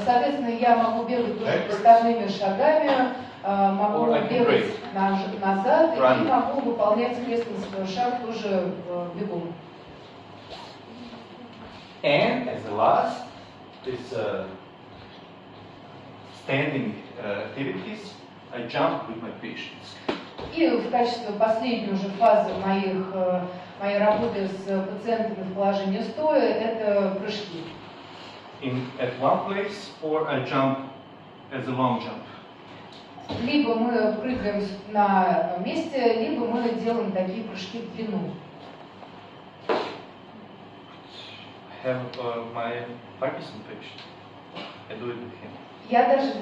Соответственно, я могу бегать тоже поставными шагами, могу Or I can бегать назад, Run. и могу выполнять крестный шаг тоже бегом. And as the last, this standing activities, I jump with my patients. И в качестве последней уже фазы моей работы с пациентами в положении стоя это прыжки. At one place, or I jump as a long jump. Либо мы прыгаем на одном месте, либо мы делаем такие прыжки в длину. I have my Parkinson patient. I do it with him. Я даже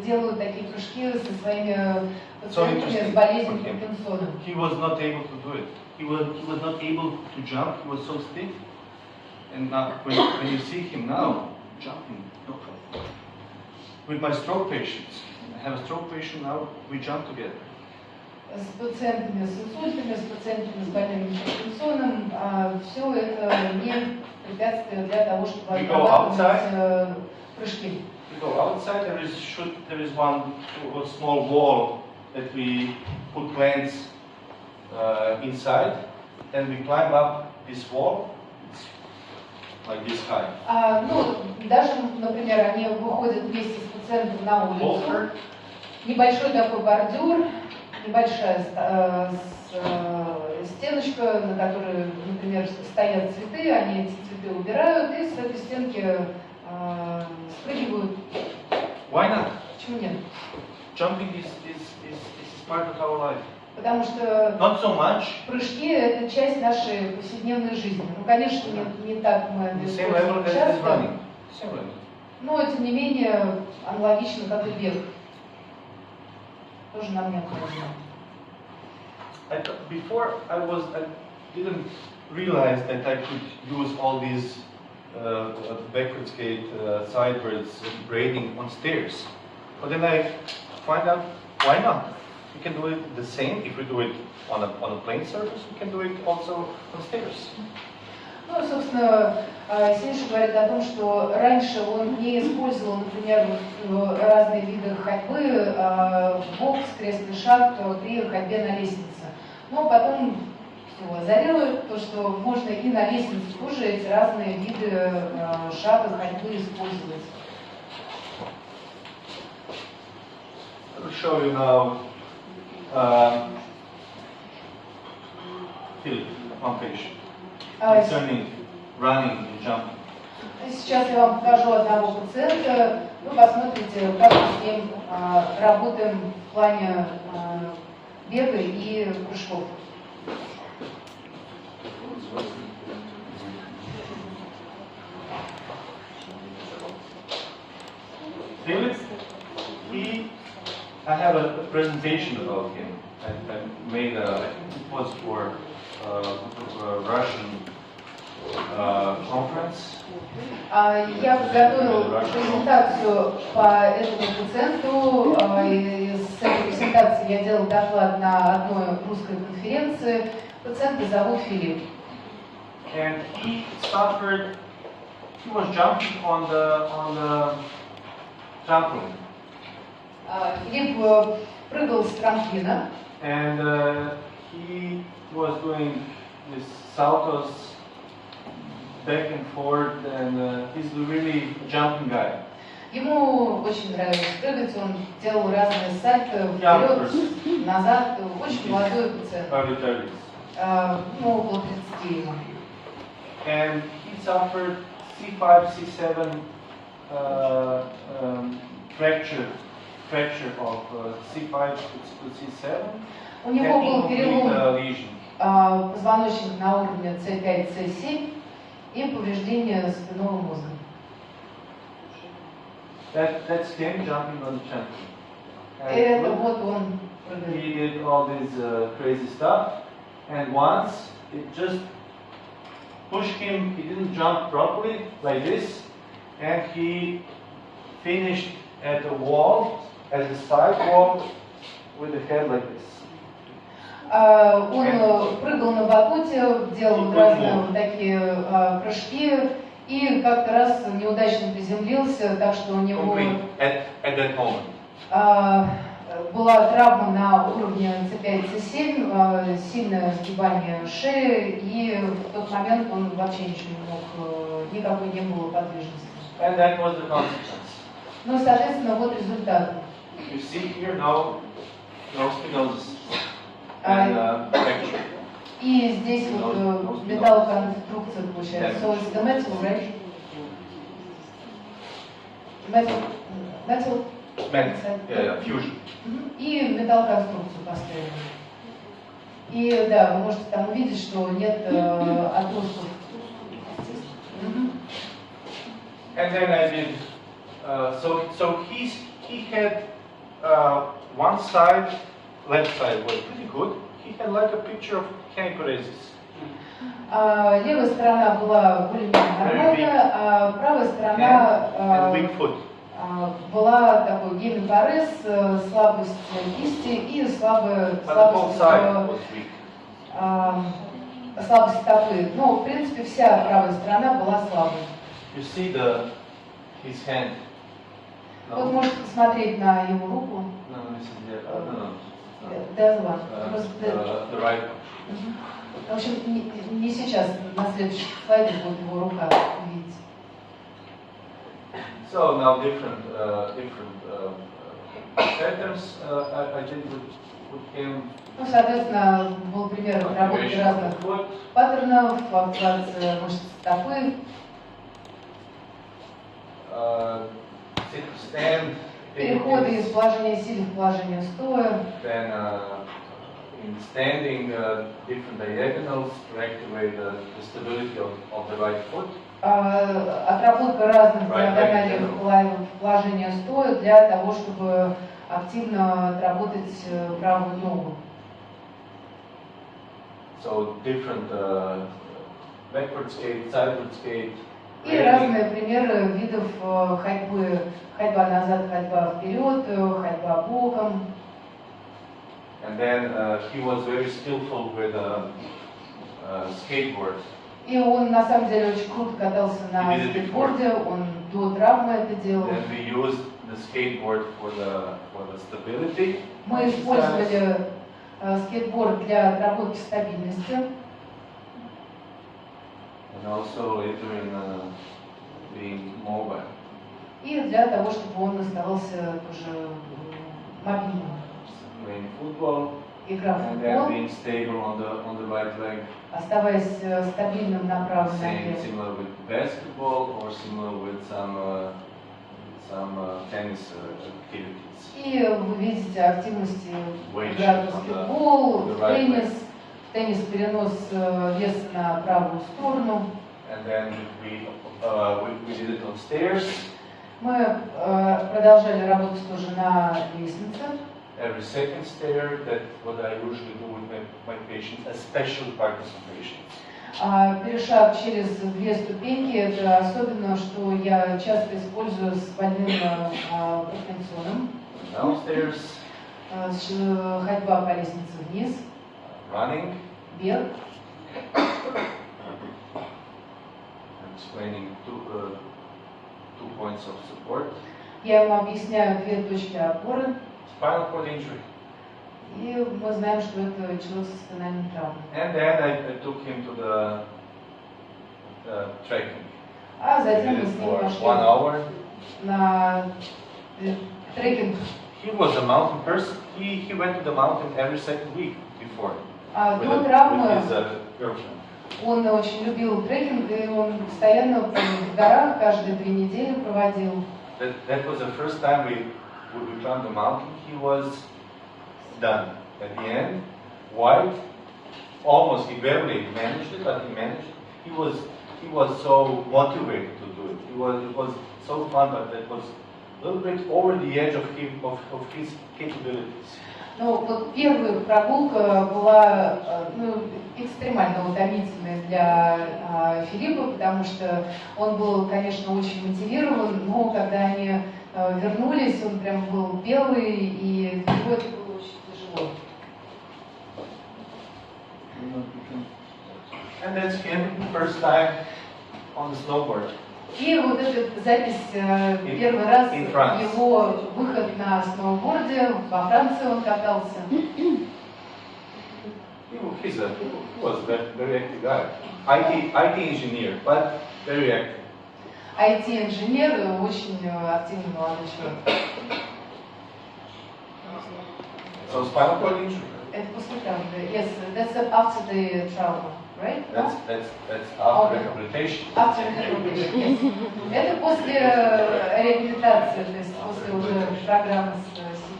делаю такие прыжки со своими пациентами с болезнью Паркинсона. He was not able to do it. He was not able to jump. He was so stiff. And now, when you see him now jumping, no problem. With my stroke patients, I have a stroke patient now. We jump together. С пациентами с инсультами, с пациентами с больными Паркинсоном, все это не препятствие для того, чтобы отрабатывать прыжки. We go outside. There is one small wall that we put plants inside, and we climb up this wall. It's like this high. Ну, даже, например, они выходят вместе с пациентом на улицу. Over. Небольшой такой бордюр, небольшая стеночка, на которой, например, стоят цветы, они эти цветы убирают и с этой стенки спрыгивают. Why not? Почему нет? Jumping is part of our life. Потому что Not so much. прыжки – это часть нашей повседневной жизни. Ну, конечно, не так мы это Same level используем as часто, running. Same level. но тем не менее аналогично, как и бег. Тоже нам необходимо. Before I didn't realize that I could use all these backwards gait, sidewards, braiding on stairs. But then I find out why not? We can do it the same if we do it on a plane surface. We can do it also on stairs. Ну, собственно, Синиша говорит о том, что раньше он не использовал, например, разные виды ходьбы, бокс, крестный шаг при ходьбе на лестнице. Но потом его озарило то, что можно и на лестнице тоже эти разные виды шага, ходьбы использовать. I will show you now. Philip, one page. Concerning running and jumping. Сейчас я вам покажу одного пациента. Вы посмотрите, как мы с ним работаем в плане бега и прыжков. Philip, I have a presentation about him. I made I think it was for a Russian conference. Я подготовил презентацию по этому пациенту. С этой презентации я делал доклад на одной русской конференции. Пациента зовут Филипп. And he was jumping on the trampoline. Филипп прыгал с трамплина. And he was doing this saltos back and forth, and he's a really jumping guy. Ему очень нравилось прыгать, он делал разные сальто вперед, назад. Очень молодой пациент. Early 30s. Ну, около 30 ему. And he suffered C5, C7 fracture of C5 to C7. У него был перелом lesion. позвоночника на уровне C5, C7 и повреждение спинного мозга. That's him jumping on the trampoline. Это вот он прыгает. He did all this crazy stuff, and once it just pushed him. He didn't jump properly like this, and he finished at the wall, at the side wall, with the head like this. Он прыгал на батуте, делал разные вот такие прыжки и как-то раз неудачно приземлился, так что у него At that moment. была травма на уровне C5, C7, сильное сгибание шеи, и в тот момент он вообще ничего не мог, никакой не было подвижности. And that was the consequence. Ну, соответственно, вот результат. You see here now, no stenosis and fracture. И здесь вот металлоконструкция получается. So it's the metal, right? Metal. Yeah, fusion. И металлоконструкцию поставили. И да, вы можете там увидеть, что нет отростов. And then I did. So he had one side, left side was pretty good. He had like a picture of hemiparesis. Левая сторона была более-менее нормальная, а правая сторона and weak foot. была такой гемипарез, слабость кисти и слабость стопы. Но, в принципе, вся правая сторона была слабой. You see his hand. No? Вот можете посмотреть на его руку. No, this is the The other one. the right. В общем, не сейчас, на следующих слайдах будет его рука, видите. So now different patterns I did with him. Ну, соответственно, был пример работы разных паттернов, активация мышц стопы. Stand. Переходы из положения сидя в положение стоя. Then in standing, different diagonals to activate the stability of the right foot. Отработка разных диагональных положения стоя для того, чтобы активно отработать правую ногу. So different backward skate, sideward skate. И разные примеры видов ходьбы. Ходьба назад, ходьба вперед, ходьба боком. And then he was very skillful with skateboard. И он на самом деле очень круто катался на скейтборде, он до травмы это делал. Then we used the skateboard for the stability. Мы использовали скейтборд для отработки стабильности. And also later in being mobile. И для того, чтобы он оставался тоже мобильным. Playing football. Игра в And then футбол, being stable on the right leg. оставаясь стабильным на правой Same, ноге. similar with basketball or similar with some tennis activities. И вы видите активности Weight игра в on баскетбол, the в right теннис, теннис перенос веса на правую сторону. And then we did it on stairs. Мы продолжали работать тоже на лестнице. Every second stair, that's what I usually do with my patients, especially Parkinson patients. Перешаг через две ступеньки – это особенно, что я часто использую с больным Паркинсоном. Downstairs. Ходьба по лестнице вниз. Running. Бег. Explaining two points of support. Я ему объясняю две точки опоры. Spinal cord injury. И мы знаем, что это человек со спинальной травмой. And then I took him to the trekking. А We затем did мы it с ним for пошли 1 hour. на трекинг. He was a mountain person. He went to the mountain every second week before. До травмы with his girlfriend. он очень любил трекинг, и он постоянно в горах каждые 2 недели проводил. That was the first time we climbed the mountain. He was done. At the end, white, almost, he barely managed it, but he managed it. He was so motivated to do it. It was so fun, but it was a little bit over the edge of his capabilities. Ну, вот первая прогулка была экстремально утомительной для Филиппа, потому что он был, конечно, очень мотивирован, но когда они вернулись, он прям был белый, и для него это было очень тяжело. And that's him, first time on the snowboard. И вот эта запись первый раз его выход на сноуборде, во Франции он катался. He was a very active guy. IT engineer, but very active. IT-инженер, очень активный молодой человек. So spinal cord injury. Это после травмы. Yes, that's after the trauma, right? That's after rehabilitation. After rehabilitation, yes. Это после реабилитации, то есть после уже программы с Синишем.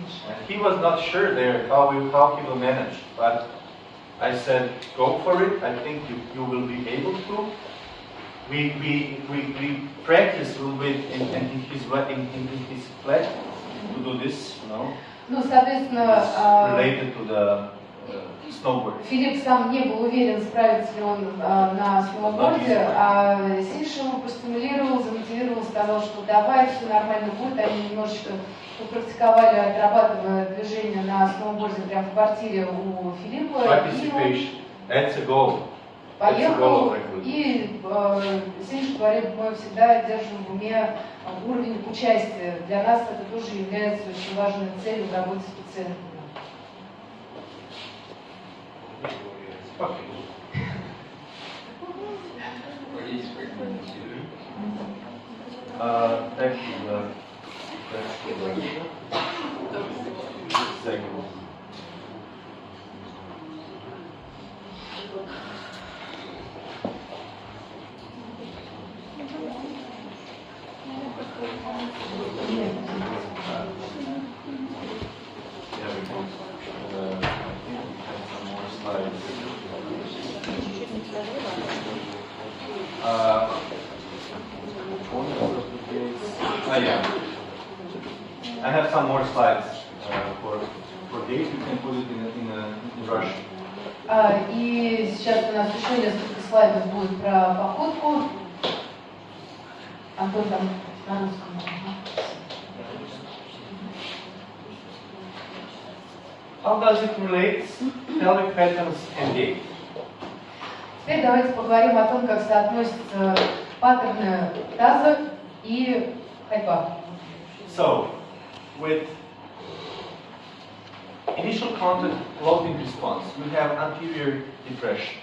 He was not sure there how he will manage, but I said, go for it. I think you will be able to. We practiced a little bit in his flat to do this, you know. Ну, соответственно, related to the snowboard. Филипп сам не был уверен, справится ли он на сноуборде, а Сиша его постимулировал, замотивировал, сказал, что давай, все нормально будет. Они немножечко попрактиковали, отрабатывая движение на сноуборде прямо в квартире у Филиппа. Participation, that's a goal. Поехал, и Сиша говорит, мы всегда держим в уме уровень участия. Для нас это тоже является очень важной целью в работе с пациентами. is frequent too. That's the second. Yeah. I have some more slides for dates. You can put it in Russian. И сейчас у нас еще несколько слайдов будет про походку. Антон там на русском. How does it relate pelvic patterns and gait? Теперь давайте поговорим о том, как соотносятся паттерны таза и ходьба. So, with initial contact loading response, we have anterior depression.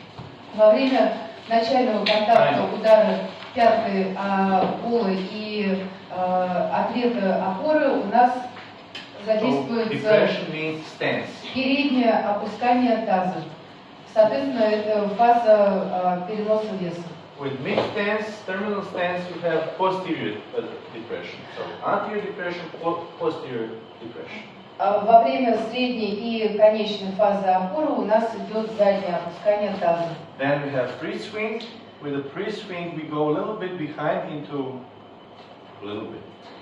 Во время начального контакта удара пяткой о полы и ответа опоры у нас задействуется переднее опускание таза. Соответственно, это фаза переноса веса. With mid stance, terminal stance, you have posterior depression. So anterior depression, posterior depression. Во время средней и конечной фазы опоры у нас идет заднее опускание таза. Then we have pre-swing. With the pre-swing, we go a little bit behind into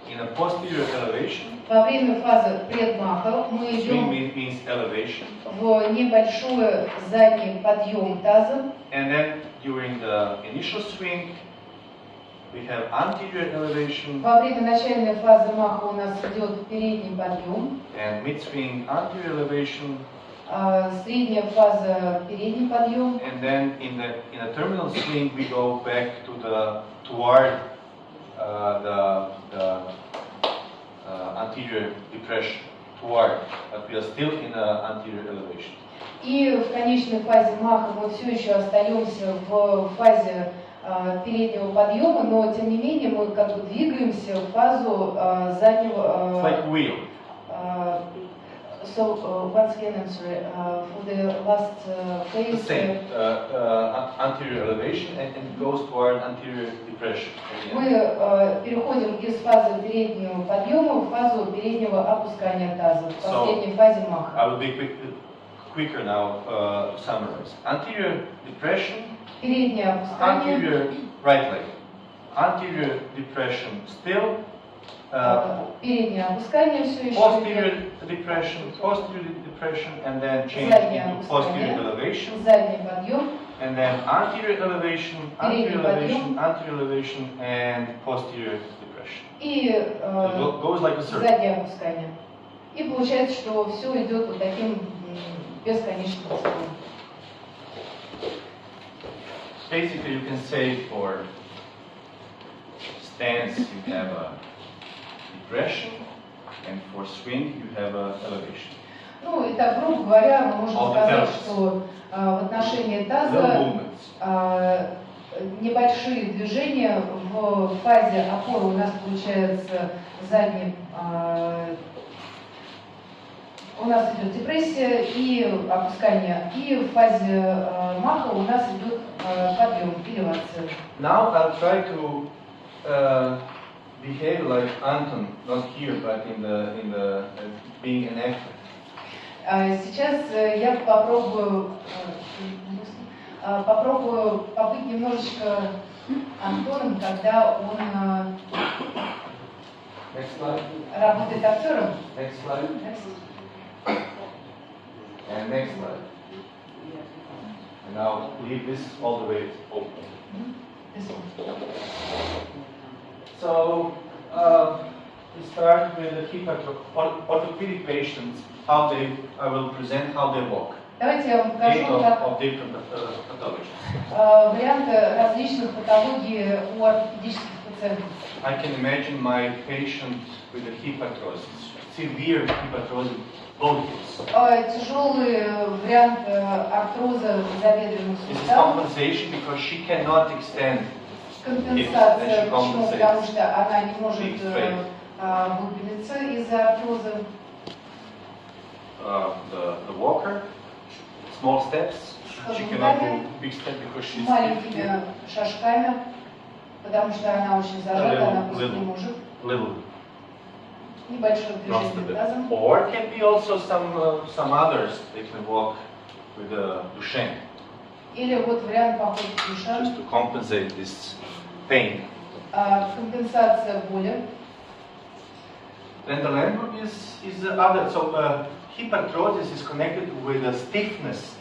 in a posterior elevation. Во время фазы предмаха мы идем means elevation. в небольшой задний подъем таза. And then during the initial swing, we have anterior elevation. Во время начальной фазы маха у нас идет передний подъем. And mid-swing, anterior elevation. Средняя фаза передний подъем. And then in a terminal swing, we go back to toward the anterior depression, but we are still in the anterior elevation. И в конечной фазе маха мы все еще остаемся в фазе переднего подъема, но тем не менее мы как бы двигаемся в фазу заднего. Like wheel. So once again, I'm sorry, for the last phase. Same, anterior elevation and goes toward anterior depression. Мы переходим из фазы переднего подъема в фазу переднего опускания таза в последней фазе маха. I will be quicker now to summarize. Anterior depression. Переднее опускание. Anterior right leg. Anterior depression still. Переднее опускание все еще. Posterior depression, and then change into posterior elevation. Задний подъем. And then anterior elevation, anterior elevation, and posterior depression. И it goes like a circle. Заднее опускание. И получается, что все идет вот таким бесконечным циклом. Basically, you can say for stance you have a depression, and for swing you have a elevation. Ну и так, грубо говоря, мы можем сказать, что в отношении таза небольшие движения в фазе опоры у нас получается задний, у нас идет депрессия и опускание, и в фазе маха у нас идет подъем, элевация. Now I'll try to behave like Anton, not here, but in the being an actor. Сейчас я попробую побыть немножечко Антоном, когда он работает актером. Next slide. And next slide. And now leave this all the way open. So we start with the hip orthopedic patients. I will present how they walk. Давайте я вам покажу варианты различных патологий у ортопедических пациентов. I can imagine my patient with a hip arthrosis, severe hip arthrosis, both hips. Тяжелый вариант артроза тазобедренных This is суставов. compensation because she cannot extend Компенсация. she Почему? compensates. Потому что она не может Being straight. выпрямиться из-за артроза. The walker, small steps. She cannot do big steps because she's Маленькими шажками, потому что она очень зажата, она просто не может. little. Небольшое Just a движение bit. тазом. Or it can be also some others. They can walk with a Duchenne Или вот вариант похода Дюшен, just to compensate this pain. компенсация боли. Then the limb is the other. So hip arthrosis is connected with the stiffness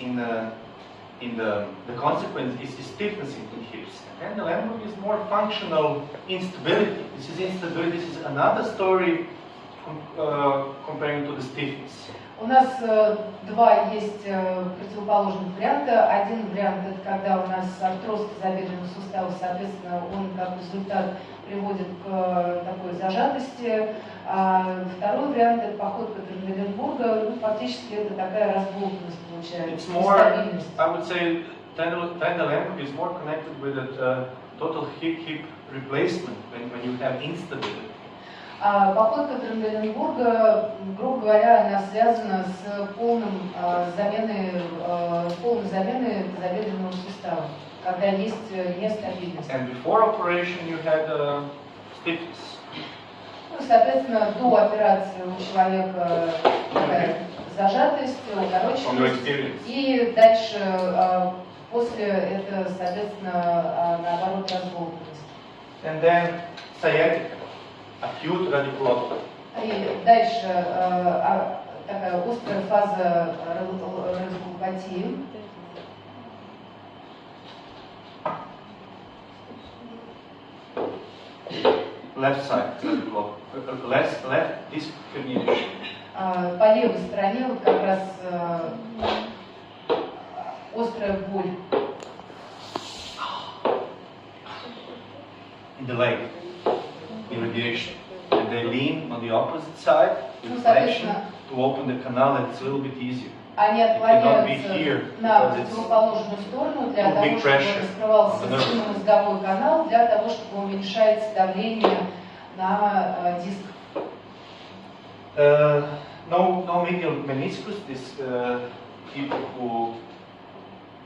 the consequence is stiffness in hips. And then the limb is more functional instability. This is instability. This is another story comparing to the stiffness. У нас два есть противоположных варианта. Один вариант это когда у нас артроз тазобедренных суставов, соответственно, он как результат приводит к такой зажатости. А второй вариант это походка Тренделенбурга. Ну, фактически это такая разболтанность получается, It's more, нестабильность. I would say, Trendelenburg is more connected with a total hip replacement when you have instability. Походка Тренделенбурга, грубо говоря, она связана с полной заменой тазобедренного сустава, когда есть нестабильность. And before operation you had stiffness. Ну, соответственно, до операции у человека такая зажатость, укороченность, и дальше после это, соответственно, наоборот, разболтанность. And then sciatica, acute radiculopathy. И дальше такая острая фаза радикулопатии. Left side radiculopathy, left disc herniation. По левой стороне вот как раз острая боль. In the leg, irradiation. And they lean on the opposite side Ну, with flexion соответственно, to open the canal, and it's a little bit easier. они cannot be отклоняются here на because it's противоположную сторону для too того, big чтобы pressure раскрывался on the nerve. спинномозговой канал, для того, чтобы уменьшать давление на диск. No medial meniscus. This people who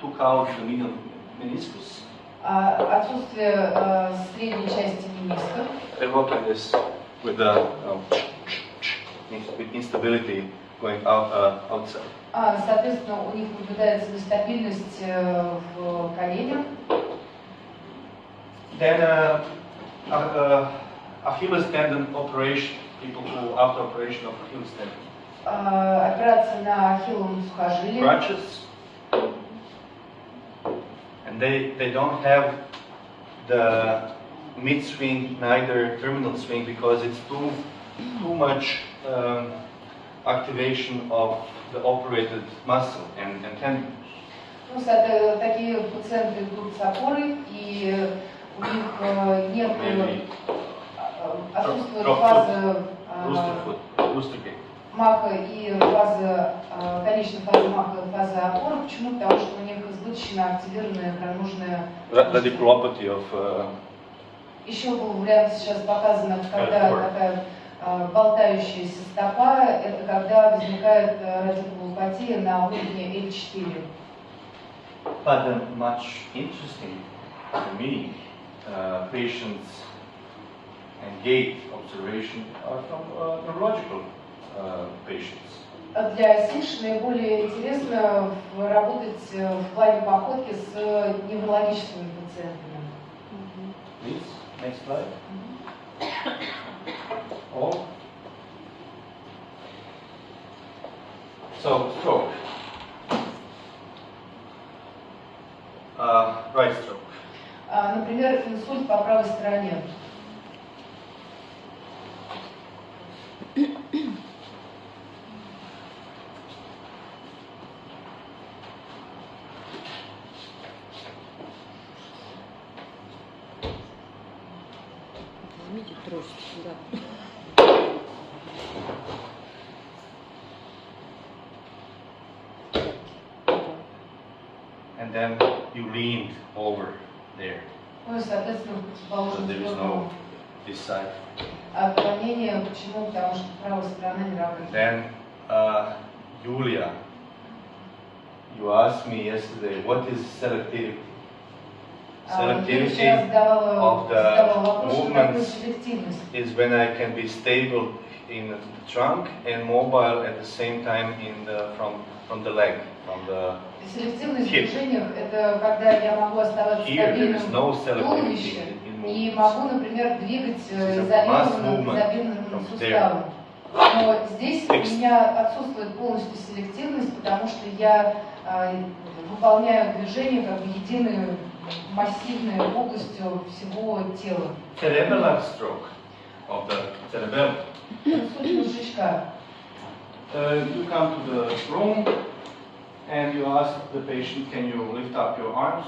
took out the medial meniscus. Отсутствие средней части мениска. They walk like this with the with instability going outside. Соответственно, у них наблюдается нестабильность в коленях. Then Achilles tendon operation. People who after operation of Achilles tendon. Операция на ахилловом сухожилии. Crutches. And they don't have the mid swing, neither terminal swing, because it's too much activation of the operated muscle and tendon. Ну, такие пациенты идут с опорой, и у них нет отсутствует фаза маха и фаза, конечная фаза маха и фаза опоры. Почему? Потому что у них избыточно активированная икроножная. Radiculopathy of. Еще был вариант сейчас показано, когда такая болтающаяся стопа, это когда возникает радикулопатия на уровне L4. But much interesting to me, patients and gait observation are from neurological patients. Для СИШ наиболее интересно работать в плане походки с неврологическими пациентами. Please, next slide. All. So, stroke. Right stroke. Например, инсульт по правой стороне. Возьмите трость сюда. And then you leaned over there. Ну и, соответственно, в So противоположную there is сторону. no this side. Отклонение, почему? Потому что правая сторона не работает. Then, Julia, you asked me yesterday, what is selectivity? Я вчера Selectivity задавала of the вопрос, что такое movements селективность. is when I can be stable in the trunk and mobile at the same time from the leg, from the Селективность в hip. движениях – это когда я могу оставаться Here there стабильным is no в selectivity туловище in и movements. могу, например, двигать This is a изолированным mass изобильным from суставом. Но здесь у меня отсутствует полностью селективность, потому что я выполняю движение как бы единой массивной областью всего тела. Cerebellar stroke of the cerebellum. Суть мозжечка. You come to the room and you ask the patient, can you lift up your arms?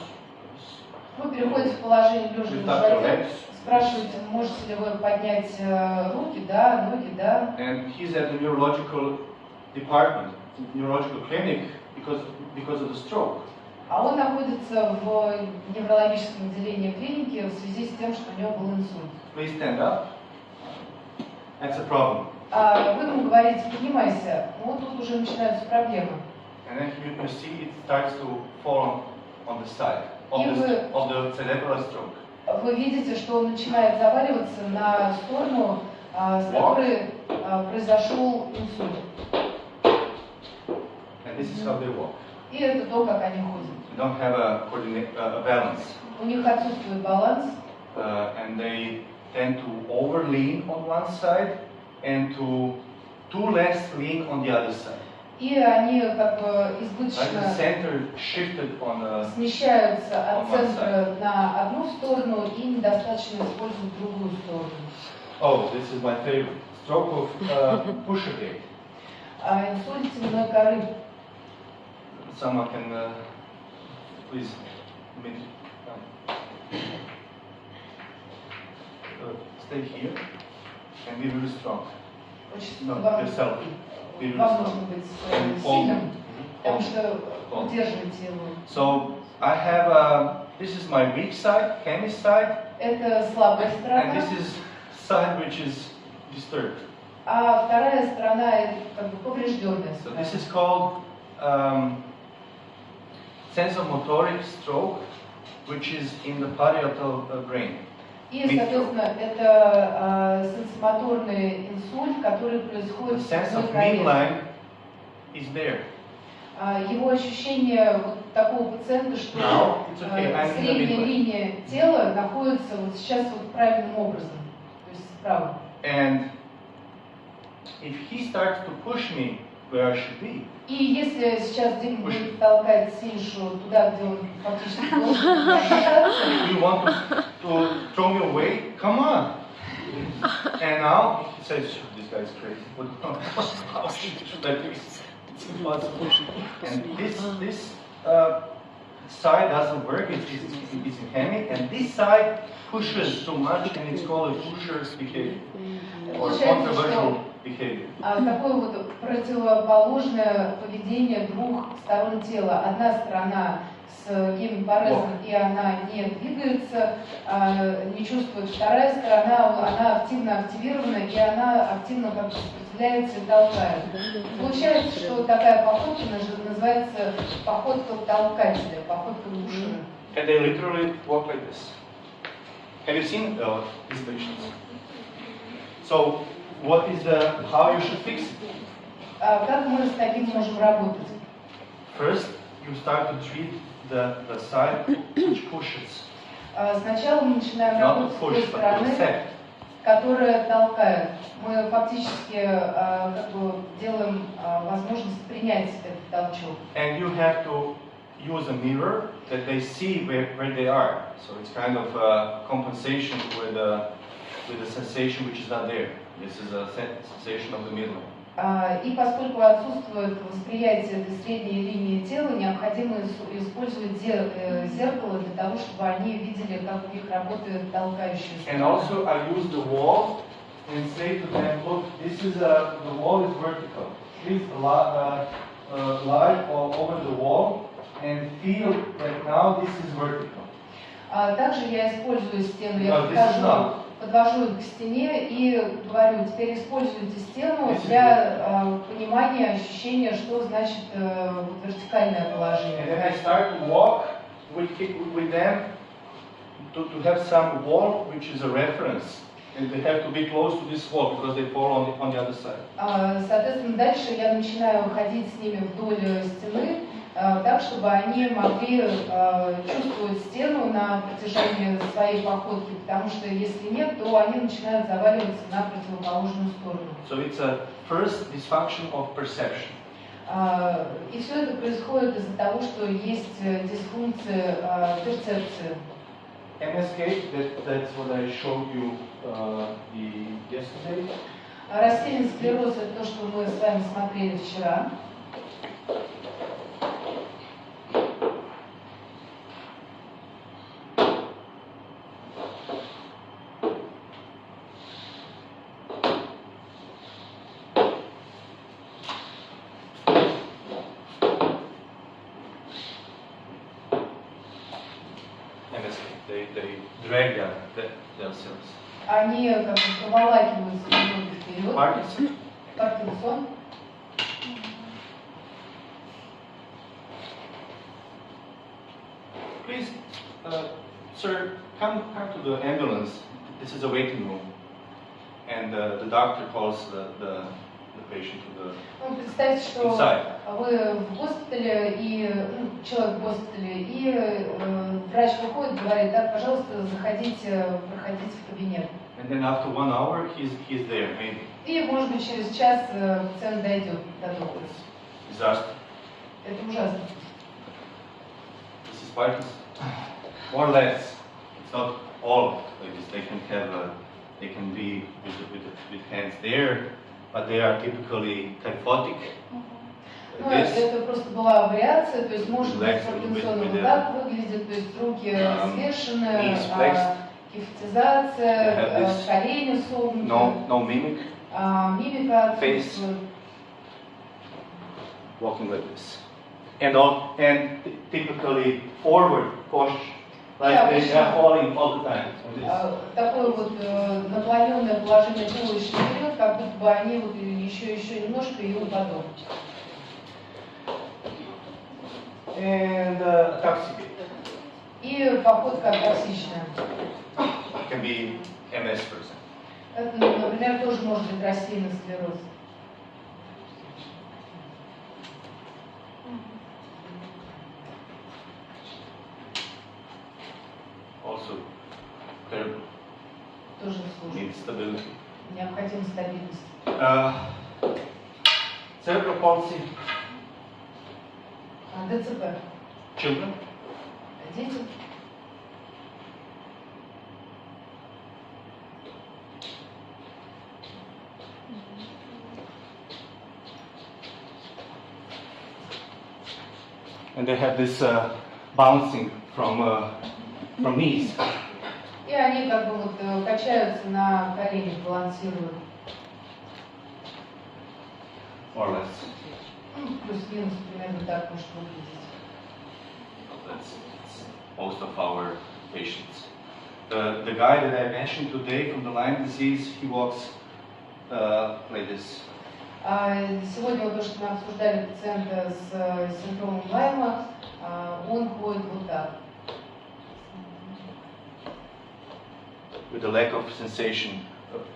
Вы переходите в положение лежа Lift на up your животе, legs. спрашиваете, можете ли вы поднять руки, да, ноги, да. And he's at the neurological department, neurological clinic, because of the stroke. А он находится в неврологическом отделении клиники в связи с тем, что у него был инсульт. Please stand up. That's a problem. А вы ему говорите, поднимайся, вот тут уже начинаются проблемы. And then you see it starts to fall on the side of И the cerebral stroke. Вы видите, что он начинает заваливаться на сторону, с которой произошел инсульт. And this is how they walk. И это то, как они ходят. They don't have a balance. У них отсутствует баланс, And they tend to overlean on one side and to too less lean on the other side. и они как бы Right? The избыточно center shifted on the смещаются от on one центра на одну сторону и недостаточно используют другую сторону. Oh, this is my favorite. Stroke of pusher gait. Инсульт темной коры. Someone can please meet. Stay here and be really strong. Очень No, вам, yourself. Be really вам strong. нужно быть And hold. сильным, потому Hold. что удерживаете его. So I have this is my weak side, Kemi side, Это слабая and сторона, this is side which is disturbed. а вторая сторона это как бы поврежденная So сторона. this is called sensomotoric stroke, which is in the parietal brain. И, соответственно, это сенсомоторный инсульт, который The происходит в sense of коре. midline is there. Его ощущение вот такого пациента, что Now it's okay. I'm in the средняя midline. линия тела находится вот сейчас вот правильным образом, то есть справа. And if he starts to push me where I should be, И если сейчас Дима будет толкать Синшу туда, где он фактически должен оказаться, you want to throw me away? Come on. And now he says, this guy is crazy. How should I do this? It's impossible. And this side doesn't work. It's ischemic, and this side pushes too much, and it's called a pusher's behavior or controversial behavior. такое вот противоположное поведение двух сторон тела. Одна сторона с гемипарезом, и она не двигается, не чувствует. Вторая сторона, она активно активирована, и она активно как бы сопротивляется и толкает. Получается, что такая походка называется походка толкателя, походка пушера. And they literally walk like this. Have you seen these patients? So, what is how you should fix it? Как мы с таким можем работать? First, you start to treat the side which pushes. Сначала мы начинаем Not работать to с той push, but to стороны, accept. которая толкает. Мы фактически как бы делаем возможность принять этот толчок. And you have to use a mirror that they see where they are. So it's kind of a compensation with the sensation which is not there. This is a sensation of the middle. И поскольку отсутствует восприятие этой средней линии тела, необходимо использовать зеркало для того, чтобы они видели, как у них работает толкающая And сторона. also I use the wall and say to them, look, this is the wall is vertical. Please lie over the wall and feel that now this is vertical. Также я использую стену, я No, this is not. подвожу их к стене и говорю, теперь используйте стену для понимания, ощущения, что значит вертикальное And положение. then I start to walk with them to have some wall which is a reference. And they have to be close to this wall because they fall on the other side. Соответственно, дальше я начинаю ходить с ними вдоль стены, так, чтобы они могли чувствовать стену на протяжении своей походки, потому что если нет, то они начинают заваливаться на противоположную сторону. So it's a first dysfunction of perception. И все это происходит из-за того, что есть дисфункция перцепции. MSK, that's what I showed you yesterday. Рассеянный склероз – это то, что мы с вами смотрели вчера. They drag themselves. Они как бы проволакиваются немного вперед. Parkinson? Паркинсон. Please, sir, come to the ambulance. This is a waiting room. And the doctor calls the patient to the Ну, представьте, что inside. вы в госпитале, и человек в госпитале, и врач выходит и говорит, так, пожалуйста, заходите, проходите в кабинет. And then after 1 hour, he's there, maybe. И, может быть, через час пациент дойдет до доктора. Disaster. Это ужасно. This is Parkinson. More or less. It's not all like this. They can have, they can be with hands there, but they are typically kyphotic. Ну, Like this. это просто была вариация, то есть может быть Relax с a little bit Паркинсоном with вот the так выглядит, то есть руки свешены, knees flexed. кифтизация, They have this колени согнуты, No mimic. Мимика Face. отсутствует. Walking like this. And typically forward posture. Like Yeah, they sure. are falling all the time. Like this. Такое вот наклоненное положение туловища вперед, как будто бы они вот еще немножко и упадут. And toxic. И походка токсичная. It can be MS, for example. Это, например, тоже может быть рассеянный склероз. Also terrible. Тоже сложно. Needs stability. Необходима стабильность. Cerebral palsy. ДЦП. Children. Дети. And they have this bouncing from knees. И они как бы вот качаются на коленях, балансируют. More or less. Плюс-минус примерно так может выглядеть. That's most of our patients. The guy that I mentioned today from the Lyme disease, he walks like this. Сегодня вот то, что мы обсуждали пациента с синдромом Лайма, он ходит вот так. With a lack of sensation,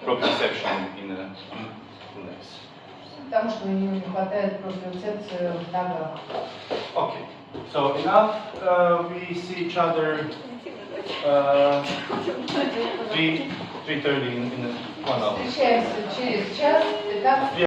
proprioception in the legs. Потому что у него не хватает проприоцепции в ногах. Okay, so enough. We see each other 3:30 in 1 hour. Встречаемся через час, 15